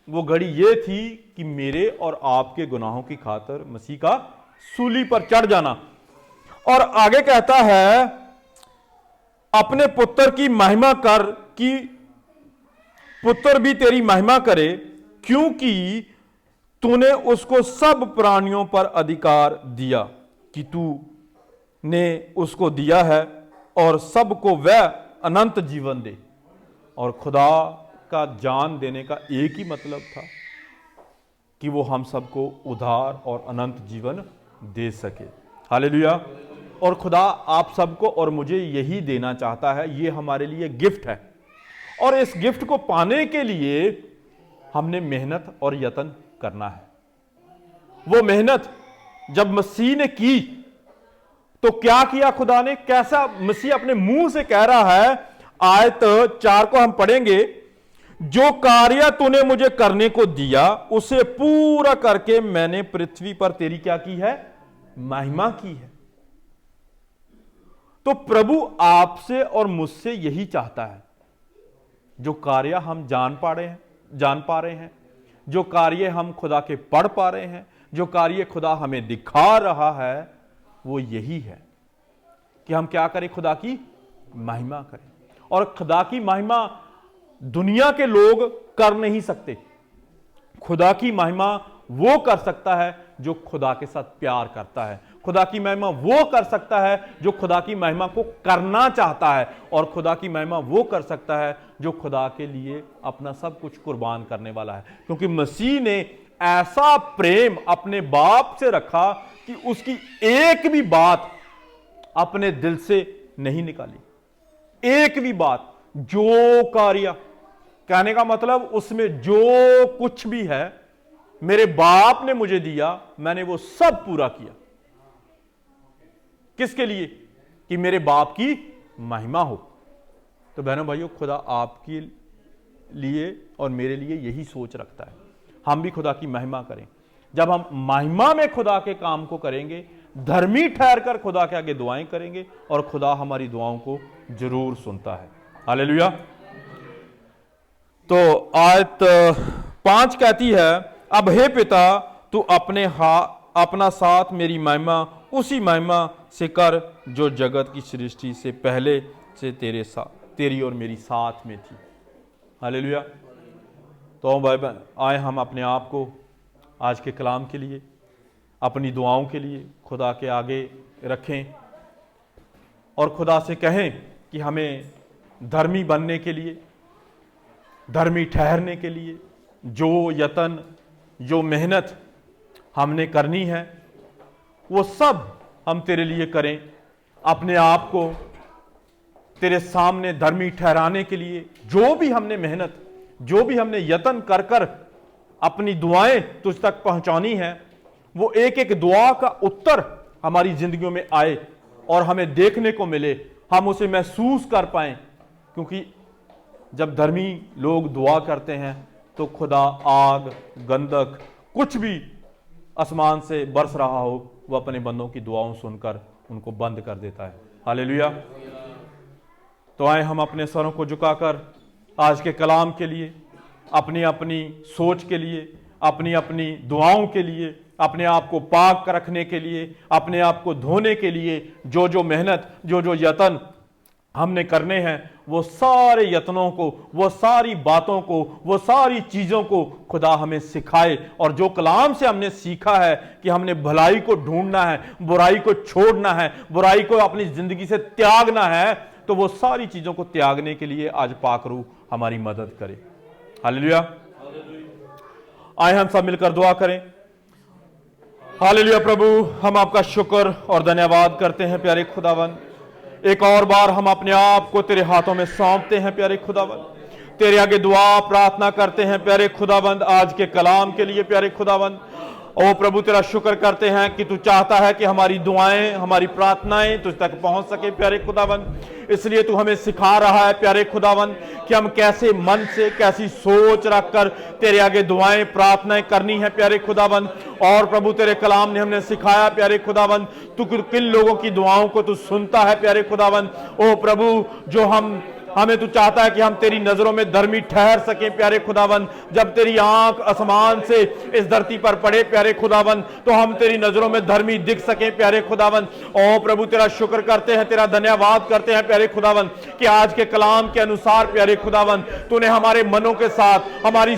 वो घड़ी ये थी कि मेरे और आपके गुनाहों की खातिर मसीह का सूली पर चढ़ जाना। और आगे कहता है, अपने पुत्र की महिमा कर कि पुत्र भी तेरी महिमा करे, क्योंकि तूने उसको सब प्राणियों पर अधिकार दिया कि तू ने उसको दिया है और सबको वह अनंत जीवन दे। और खुदा का जान देने का एक ही मतलब था कि वो हम सबको उधार और अनंत जीवन दे सके। हालेलुया। और खुदा आप सबको और मुझे यही देना चाहता है। ये हमारे लिए गिफ्ट है और इस गिफ्ट को पाने के लिए हमने मेहनत और यत्न करना है। वो मेहनत जब मसीह ने की तो क्या किया खुदा ने? कैसा मसीह अपने मुंह से कह रहा है, आयत 4 को हम पढ़ेंगे, जो कार्य तूने मुझे करने को दिया उसे पूरा करके मैंने पृथ्वी पर तेरी क्या की है? महिमा की है। तो प्रभु आपसे और मुझसे यही चाहता है। जो कार्य हम जान पा रहे हैं, जो कार्य हम खुदा के पढ़ पा रहे हैं, जो कार्य खुदा हमें दिखा रहा है, वो यही है कि हम क्या करें? खुदा की महिमा करें। और खुदा की महिमा दुनिया के लोग कर नहीं सकते। खुदा की महिमा वो कर सकता है जो खुदा के साथ प्यार करता है। खुदा की महिमा वो कर सकता है जो खुदा की महिमा को करना चाहता है। और खुदा की महिमा वो कर सकता है जो खुदा के लिए अपना सब कुछ कुर्बान करने वाला है। क्योंकि मसीह ने ऐसा प्रेम अपने बाप से रखा कि उसकी एक भी बात अपने दिल से नहीं निकाली। एक भी बात, जो कार्य, कहने का मतलब उसमें जो कुछ भी है मेरे बाप ने मुझे दिया, मैंने वो सब पूरा किया। किसके लिए? कि मेरे बाप की महिमा हो। तो बहनों भाइयों, खुदा आपके लिए और मेरे लिए यही सोच रखता है, हम भी खुदा की महिमा करें। जब हम महिमा में खुदा के काम को करेंगे, धर्मी ठहर कर खुदा के आगे दुआएं करेंगे, और खुदा हमारी दुआओं को जरूर सुनता है। हालेलुया। तो आयत 5 कहती है, अब हे पिता, तू अपना साथ मेरी महिमा उसी महिमा से कर जो जगत की सृष्टि से पहले से तेरी और मेरी साथ में थी। हालेलुया। तो भाई बहन, आए हम अपने आप को आज के कलाम के लिए, अपनी दुआओं के लिए खुदा के आगे रखें और खुदा से कहें कि हमें धर्मी बनने के लिए, धर्मी ठहरने के लिए जो यत्न, जो मेहनत हमने करनी है, वो सब हम तेरे लिए करें। अपने आप को तेरे सामने धर्मी ठहराने के लिए जो भी हमने मेहनत, जो भी हमने यत्न कर कर अपनी दुआएं तुझ तक पहुंचानी है, वो एक एक दुआ का उत्तर हमारी जिंदगियों में आए और हमें देखने को मिले, हम उसे महसूस कर पाएं। क्योंकि जब धर्मी लोग दुआ करते हैं तो खुदा आग, गंधक, कुछ भी आसमान से बरस रहा हो, वह अपने बंदों की दुआओं सुनकर उनको बंद कर देता है। हालेलुया। तो आए हम अपने सरों को झुकाकर आज के कलाम के लिए, अपनी अपनी सोच के लिए, अपनी अपनी दुआओं के लिए, अपने आप को पाक रखने के लिए, अपने आप को धोने के लिए जो जो मेहनत, जो जो यत्न हमने करने हैं, वो सारे यत्नों को, वो सारी बातों को, वो सारी चीजों को खुदा हमें सिखाए। और जो कलाम से हमने सीखा है कि हमने भलाई को ढूंढना है, बुराई को छोड़ना है, बुराई को अपनी जिंदगी से त्यागना है, तो वो सारी चीजों को त्यागने के लिए आज पाक रूह हमारी मदद करे। हालेलुया। आए हम सब मिलकर दुआ करें। हालेलुया। प्रभु, हम आपका शुक्र और धन्यवाद करते हैं प्यारे खुदावन। एक और बार हम अपने आप को तेरे हाथों में सौंपते हैं प्यारे खुदावन। तेरे आगे दुआ प्रार्थना करते हैं प्यारे खुदाबंद, आज के कलाम के लिए प्यारे खुदाबंद। ओ प्रभु, तेरा शुक्र करते हैं कि तू चाहता है कि हमारी दुआएं, हमारी प्रार्थनाएं तुझ तक पहुंच सके प्यारे खुदाबंद। इसलिए तू हमें सिखा रहा है प्यारे खुदाबंद कि हम कैसे मन से, कैसी सोच रखकर तेरे आगे दुआएं, प्रार्थनाएं करनी है प्यारे खुदाबंद। और प्रभु, तेरे कलाम ने हमने सिखाया प्यारे खुदाबंद, तू किन लोगों की दुआओं को तू सुनता है प्यारे खुदाबंद। ओ प्रभु, जो हमें तू चाहता है कि हम तेरी नजरों में धर्मी ठहर सके प्यारे खुदावन। जब तेरी आंख आसमान से इस धरती पर पड़े प्यारे खुदावन, तो हम तेरी नजरों में धर्मी दिख सके प्यारे खुदावन। ओ प्रभु, तेरा शुक्र करते हैं, तेरा धन्यवाद करते हैं प्यारे खुदावन कि आज के कलाम के अनुसार प्यारे खुदावन तूने हमारे मनों के साथ, हमारी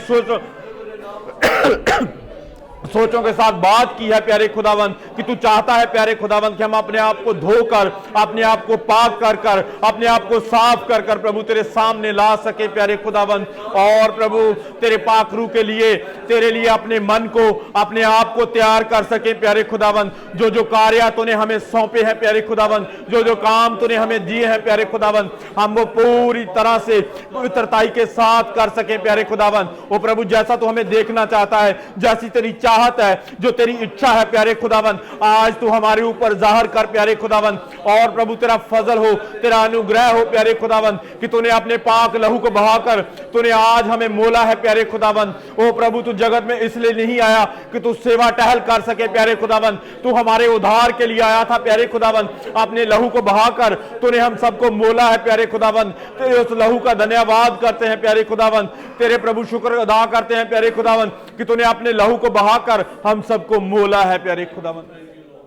सोचों के साथ बात की है प्यारे खुदावन कि तू चाहता है प्यारे खुदावन कि हम अपने आप को धोकर, अपने आप को पाक कर कर, अपने आप को साफ कर कर प्रभु तेरे सामने ला सके प्यारे खुदावन। और प्रभु, तेरे पाक रूह के लिए, तेरे लिए अपने मन को, अपने आप को तैयार कर सके प्यारे खुदावन। जो जो कार्य तूने हमें सौंपे हैं प्यारे खुदावन, जो जो काम तूने हमें दिए हैं प्यारे खुदावन, हम वो पूरी तरह से पवित्रताई के साथ कर सके प्यारे खुदावन। ओ प्रभु, जैसा तू हमें देखना चाहता है, जैसी तेरी चाहत है, जो तेरी इच्छा है प्यारे खुदावन, आज तू हमारे ऊपर जाहिर कर प्यारे खुदावन। और प्रभु, तेरा फजल हो, तेरा अनुग्रह हो प्यारे खुदावन कि तूने अपने पाक लहू को बहाकर तूने आज हमें मोला है प्यारे खुदावन। ओ प्रभु, तू जगत में इसलिए नहीं आया कि तू सेवा टहल कर सके प्यारे खुदावन, तू हमारे उद्धार के लिए आया था प्यारे खुदावन। अपने लहू को बहाकर तूने हम सबको मोला है प्यारे खुदावन। तेरे उस लहू का धन्यवाद करते हैं प्यारे खुदावन। तेरे प्रभु शुक्र अदा करते हैं प्यारे खुदावन कि तूने अपने लहू को बहाकर हम सबको मोला है प्यारे खुदावन।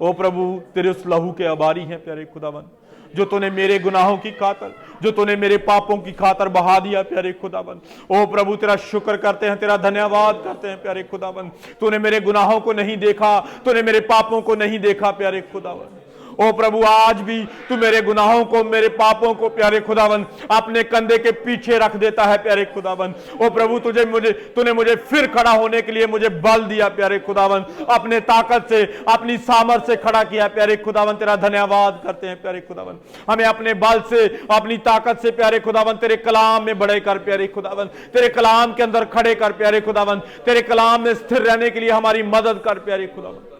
ओ प्रभु, तेरे उस लहू के आभारी हैं प्यारे खुदावन, जो तूने मेरे गुनाहों की खातर, जो तूने मेरे पापों की खातर बहा दिया प्यारे खुदावन। ओ प्रभु, तेरा शुक्र करते हैं, तेरा धन्यवाद करते हैं प्यारे खुदावन। तूने मेरे गुनाहों को नहीं देखा, तूने मेरे पापों को नहीं देखा प्यारे खुदावन। ओ प्रभु, आज भी तू मेरे गुनाहों को, मेरे पापों को प्यारे खुदावन अपने कंधे के पीछे रख देता है प्यारे खुदावन। ओ प्रभु, तूने मुझे फिर खड़ा होने के लिए मुझे बल दिया प्यारे खुदावन, अपने ताकत से, अपनी सामर्थ से खड़ा किया प्यारे खुदावन। तेरा धन्यवाद करते हैं प्यारे खुदावन। हमें अपने बल से, अपनी ताकत से प्यारे खुदावन तेरे कलाम में बड़े कर प्यारे खुदावन, तेरे कलाम के अंदर खड़े कर प्यारे खुदावन, तेरे कलाम में स्थिर रहने के लिए हमारी मदद कर प्यारे खुदावन।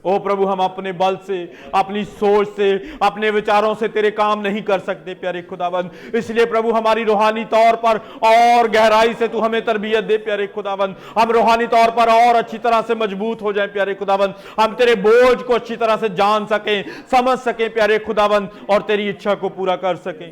ओ प्रभु, हम अपने बल से, अपनी सोच से, अपने विचारों से तेरे काम नहीं कर सकते प्यारे खुदाबंद। इसलिए प्रभु हमारी रूहानी तौर पर और गहराई से तू हमें तरबियत दे प्यारे खुदाबंद। हम रूहानी तौर पर और अच्छी तरह से मजबूत हो जाएं प्यारे खुदाबंद। हम तेरे बोझ को अच्छी तरह से जान सकें, समझ सकें प्यारे खुदाबंद, और तेरी इच्छा को पूरा कर सकें।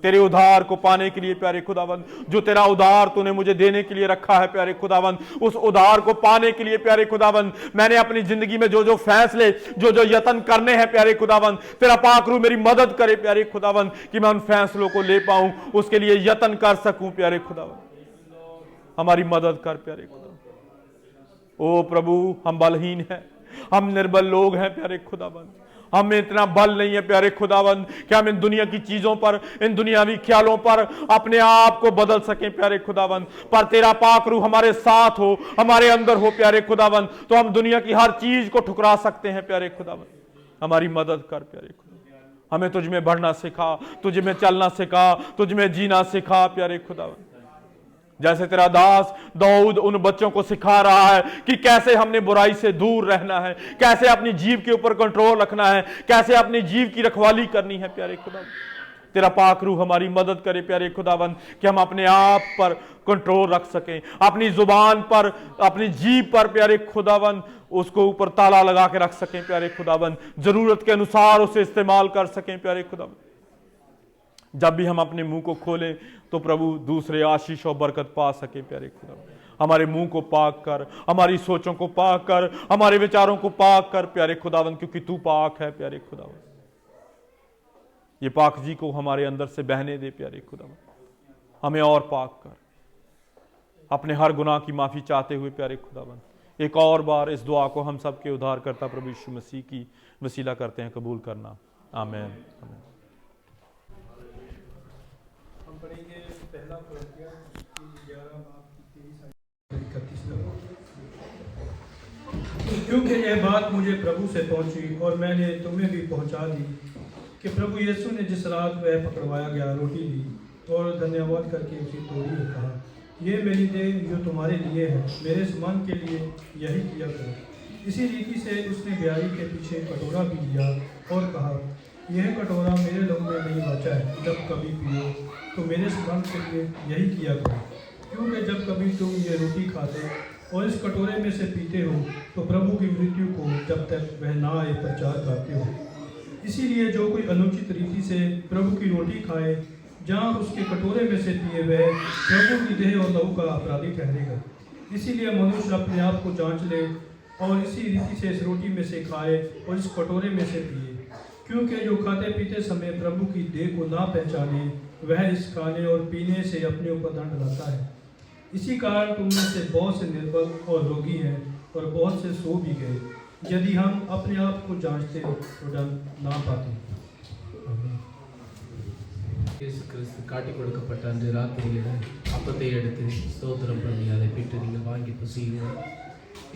तेरे उधार को पाने के लिए प्यारे खुदावंद, जो तेरा उधार तूने मुझे देने के लिए रखा है प्यारे खुदावंद, उस उधार को पाने के लिए प्यारे खुदावंद मैंने अपनी जिंदगी में जो जो फैसले, जो जो यत्न करने हैं प्यारे खुदावंद, तेरा पाक रूह मेरी मदद करे प्यारे खुदावंद कि मैं उन फैसलों को ले पाऊं, उसके लिए यत्न कर सकूं प्यारे खुदावंद। हमारी मदद कर प्यारे खुदावंद। ओ प्रभु, हम बलहीन हैं, हम निर्बल लोग हैं प्यारे खुदावंद। हमें इतना बल नहीं है प्यारे खुदावंद कि हम इन दुनिया की चीजों पर, इन दुनियावी ख्यालों पर अपने आप को बदल सकें प्यारे खुदावंद। पर तेरा पाक रूह हमारे साथ हो, हमारे अंदर हो प्यारे खुदावंद, तो हम दुनिया की हर चीज को ठुकरा सकते हैं प्यारे खुदावंद। हमारी मदद कर प्यारे खुदावंद। हमें तुझ में बढ़ना सिखा, तुझ में चलना सिखा, तुझ में जीना सिखा प्यारे खुदावंद। जैसे तेरा दास दाऊद उन बच्चों को सिखा रहा है कि कैसे हमने बुराई से दूर रहना है, कैसे अपनी जीव के ऊपर कंट्रोल रखना है, कैसे अपनी जीव की रखवाली करनी है प्यारे खुदावंद। तेरा पाक रूह हमारी मदद करे प्यारे खुदावंद कि हम अपने आप पर कंट्रोल रख सकें, अपनी जुबान पर, अपनी जीभ पर प्यारे खुदावंद उसको ऊपर ताला लगा के रख सकें प्यारे खुदावंद, जरूरत के अनुसार उसे इस्तेमाल कर सकें प्यारे खुदावंद। जब भी हम अपने मुंह को खोलें तो प्रभु दूसरे आशीष और बरकत पा सके प्यारे खुदा। हमारे मुंह को पाक कर, हमारी सोचों को पाक कर, हमारे विचारों को पाक कर प्यारे खुदावंद, क्योंकि तू पाक है प्यारे खुदावंद। ये पाक जी को हमारे अंदर से बहने दे प्यारे खुदावंद। हमें और पाक कर, अपने हर गुनाह की माफी चाहते हुए प्यारे खुदावंद एक और बार इस दुआ को हम सबके उद्धार करता प्रभु यीशु मसीह की वसीला करते हैं, कबूल करना। आमीन आमीन। पढ़ेंगे पहला कुरिन्थियों 11 क्योंकि यह बात मुझे प्रभु से पहुंची और मैंने तुम्हें भी पहुंचा दी कि प्रभु यीशु ने जिस रात वह पकड़वाया गया रोटी ली और धन्यवाद करके उसे तोड़ी और कहा, ये मेरी देह जो तुम्हारे लिए है, मेरे स्मरण के लिए यही किया करो। इसी रीति से उसने ब्याही के पीछे कटोरा भी लिया और कहा, यह कटोरा मेरे लहू में नहीं बचा है, जब कभी पियो तो मेरे स्मरण के लिए यही किया करो। क्योंकि जब कभी तुम ये रोटी खाते और इस कटोरे में से पीते हो तो प्रभु की मृत्यु को जब तक वह ना आए प्रचार करते हो। इसीलिए जो कोई अनुचित रीति से प्रभु की रोटी खाए, जहाँ उसके कटोरे में से पिए, वह प्रभु की देह और लहू का अपराधी ठहरेगा। इसीलिए मनुष्य अपने आप को जांच ले और इसी रीति से इस रोटी में से खाए और इस कटोरे में से पिए। क्योंकि जो खाते पीते समय प्रभु की देह को ना पहचाने, वह इस खाने और पीने से अपने ऊपर दंड लाता है। इसी कारण तुम में से बहुत से निर्बल और रोगी हैं और बहुत से सो भी गए। यदि हम अपने आप को जांचते तो दंड ना पाते। இயேசு கிறிஸ்து காட்டி கொடுக்கப்பட்ட அன்று ராத்திரியில் அப்பத்தை எடுத்து ஸ்தோத்திரம் பண்ணி அதை பிட்டு நீங்கள் வாங்கி புசியுங்கள்.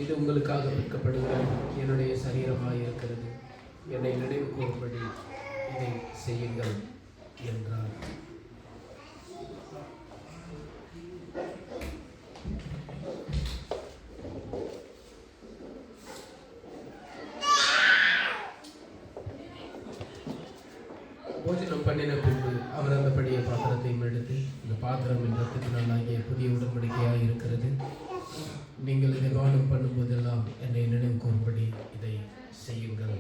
இது உங்களுக்காக விற்கப்படுகிற என்னுடைய சரீரமாக இருக்கிறது, என்னை நினைவு கூறும்படி இதை செய்யுங்கள் என்றார். போஜனம் பண்ணின பின்பு அவர் அந்த படிய பாத்திரத்தையும் எடுத்து, இந்த பாத்திரம் என் ரத்தத்தினாலாகிய புதிய உடன்படிக்கையாக இருக்கிறது, நீங்கள் இதை பானம் பண்ணும்போதெல்லாம் என்னை நினைவு கூறும்படி இதை செய்யுங்கள்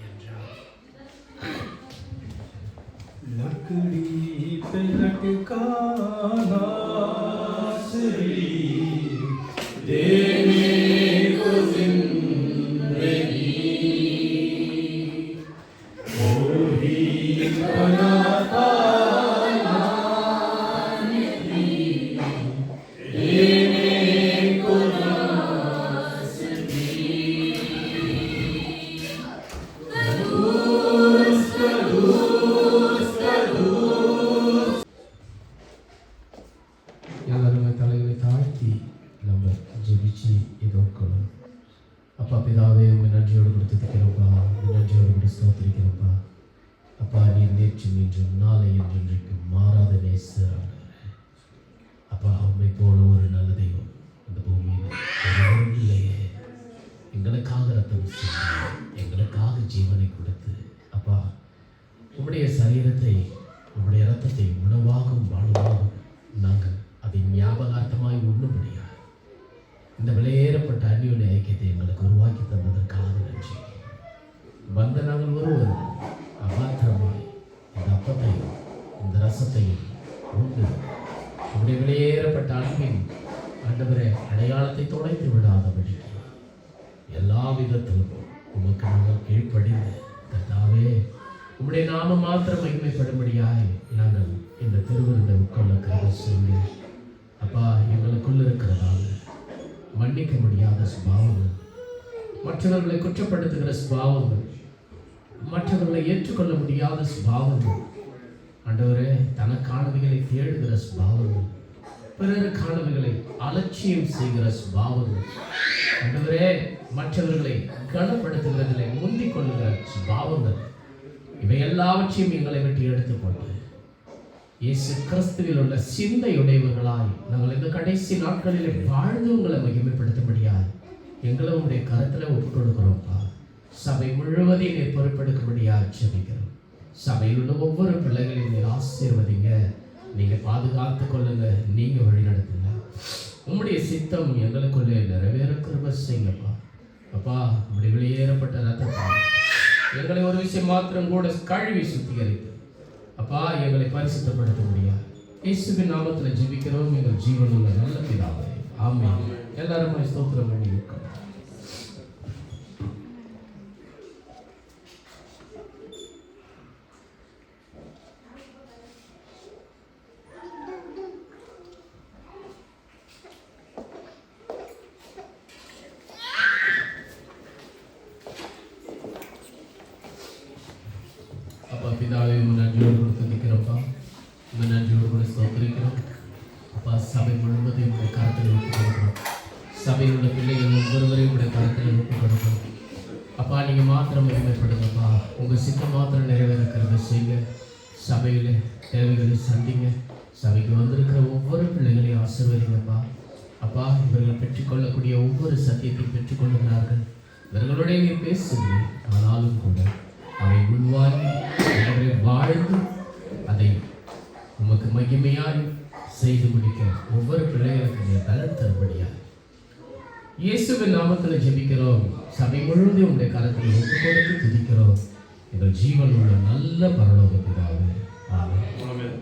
என்றார். लकड़ी पे लटकाना सही देने को जिंदगी वही बनाता எல்லாருமே தலைகளை தாழ்த்தி நம்ம ஜெபிச்சு எதிர்க்கணும். அப்பா பிதாவே, உங்க நன்றியோடு கொடுத்துக்கிறோம்ப்பா, உங்க நன்றியோடு கூட ஸ்தோத்திரிக்கிறோம்ப்பா. அப்பா, நீர் நேற்று இன்றும் நாளை என்றென்றைக்கு மாறாத நேசர். அப்பா, உண்மை போல ஒரு நல்ல தெய்வம் இந்த பூமியில் ஒருவரும் இல்லையே. எங்களுக்காக ரத்தம் சிந்தி எங்களுக்காக ஜீவனை கொடுத்து அப்பா உம்முடைய சரீரத்தை உம்முடைய இரத்தத்தை உணவாகவும் வாழ்வாகவும் நாங்கள் அதை ஞாபகார்த்தமாய் உண்ணும்படியாக இந்த விலையேறப்பட்ட அந்நியுடைய ஐக்கியத்தை எங்களுக்கு உருவாக்கி தந்ததற்காக நன்றி. வந்த நாங்கள் ஒருவர் அபாத்திரமாய் இந்த அப்பத்தையும் இந்த ரசத்தையும் உண்டு உங்களுடைய விலையேறப்பட்ட அன்பின் ஆண்டவரே அடையாளத்தை தொலைத்து விடாதபடி எல்லா விதத்திலும் உமக்கு நாங்கள் கீழ்ப்படிந்து கர்த்தாவே உம்முடைய நாம மாத்திரம் மகிமைப்படும்படியாய் நாங்கள் இந்த திருவிருந்தை உட்கொள்ள கருத செய்ய அப்பா எங்களுக்குள்ள இருக்கிறதால மன்னிக்க முடியாத சுபாவங்கள், மற்றவர்களை குற்றப்படுத்துகிற சுபாவங்கள், மற்றவர்களை ஏற்றுக்கொள்ள முடியாத சுபாவங்கள், ஆண்டவரே தனக்கானவைகளை தேடுகிற சுபாவங்கள், பிறருக்கானவைகளை அலட்சியம் செய்கிற சுபாவங்கள், ஆண்டவரே மற்றவர்களை கனப்படுத்துகிறதிலே முந்திக் கொள்ளுகிற சுபாவங்கள், இவை எல்லாவற்றையும் எங்களை விட்டு எடுத்து போட்டு இயேசு கிறிஸ்துவில் உள்ள சிந்தையுடையவர்களாய் நாங்கள் இந்த கடைசி நாட்களிலே வாழ்ந்து உங்களை மகிமைப்படுத்தும்படியாய் எங்களை உடைய கருத்தில் ஒப்புக் கொடுக்கிறோம்ப்பா. சபை முழுவதையும் நீர் பொறுப்பெடுக்கும்படியாக ஜெபிக்கிறோம். சபையில் உள்ள ஒவ்வொரு பிள்ளைகளையும் நீர் ஆசீர்வதிங்க, நீங்க பாதுகாத்து கொள்ளுங்க, நீங்க வழிநடத்துங்க. உம்முடைய சித்தம் எங்களுக்குள்ளே நிறைவேற கிருபை செய்யுங்கப்பா. அப்பா உம்முடைய வெளியேறப்பட்ட ரத்தத்தை எங்களை ஒரு விஷயம் மாத்திரம் கூட கழுவி சுத்திகரித்து அப்பா எங்களை பரிசுத்தப்படுத்த முடியாது. இயேசுவின் நாமத்தில் ஜெபிக்கிறோம் எங்கள் ஜீவனுள்ள நல்ல பிதாவே, ஆமென். எல்லாரும் ஸ்தோத்திரம் பண்ணி இருக்கலாம். அப்பா பிதாவே நன்றியோடு கூட துதிக்கிறோம்ப்பா, நன்றியோடு கூட ஸ்தோத்திரிக்கிறோம். அப்பா சபை முழுவதையும் உடைய கருத்தில் ஒப்புக் கொடுக்கிறோம். சபையில் உள்ள பிள்ளைகள் ஒவ்வொருவரையும் உடைய கருத்தில் ஒப்புக் கொடுக்கிறோம். அப்பா நீங்கள் மாத்திரம் மகிமைப்படுங்கப்பா, உங்கள் சித்தம் மாத்திரம் நிறைவேறக்கிறத செய்யுங்க. சபையில் தேவைகளை சந்திங்க. சபைக்கு வந்திருக்கிற ஒவ்வொரு பிள்ளைகளையும் ஆசீர்வதிங்கப்பா. அப்பா இவர்கள் பெற்றுக்கொள்ளக்கூடிய ஒவ்வொரு சத்தியத்தையும் பெற்றுக்கொள்ளுகிறார்கள். இவர்களுடைய நீர் பேசுகிறேன், ஆனாலும் கூட அவை உள்வாங்கி அவரை வாழ்ந்து அதை உமக்கு மகிமையாய் செய்து முடிக்க ஒவ்வொரு பிள்ளைகளுக்கு நீர் பலன் தரும்படியாக இயேசுவின் நாமத்தில் ஜெபிக்கிறோம். சபை முழுவதும் உங்களுடைய கரத்தில் ஒப்புக் கொடுத்து துதிக்கிறோம். எங்கள் ஜீவன் உள்ள நல்ல பரலோக பிதாவே, ஆமென்.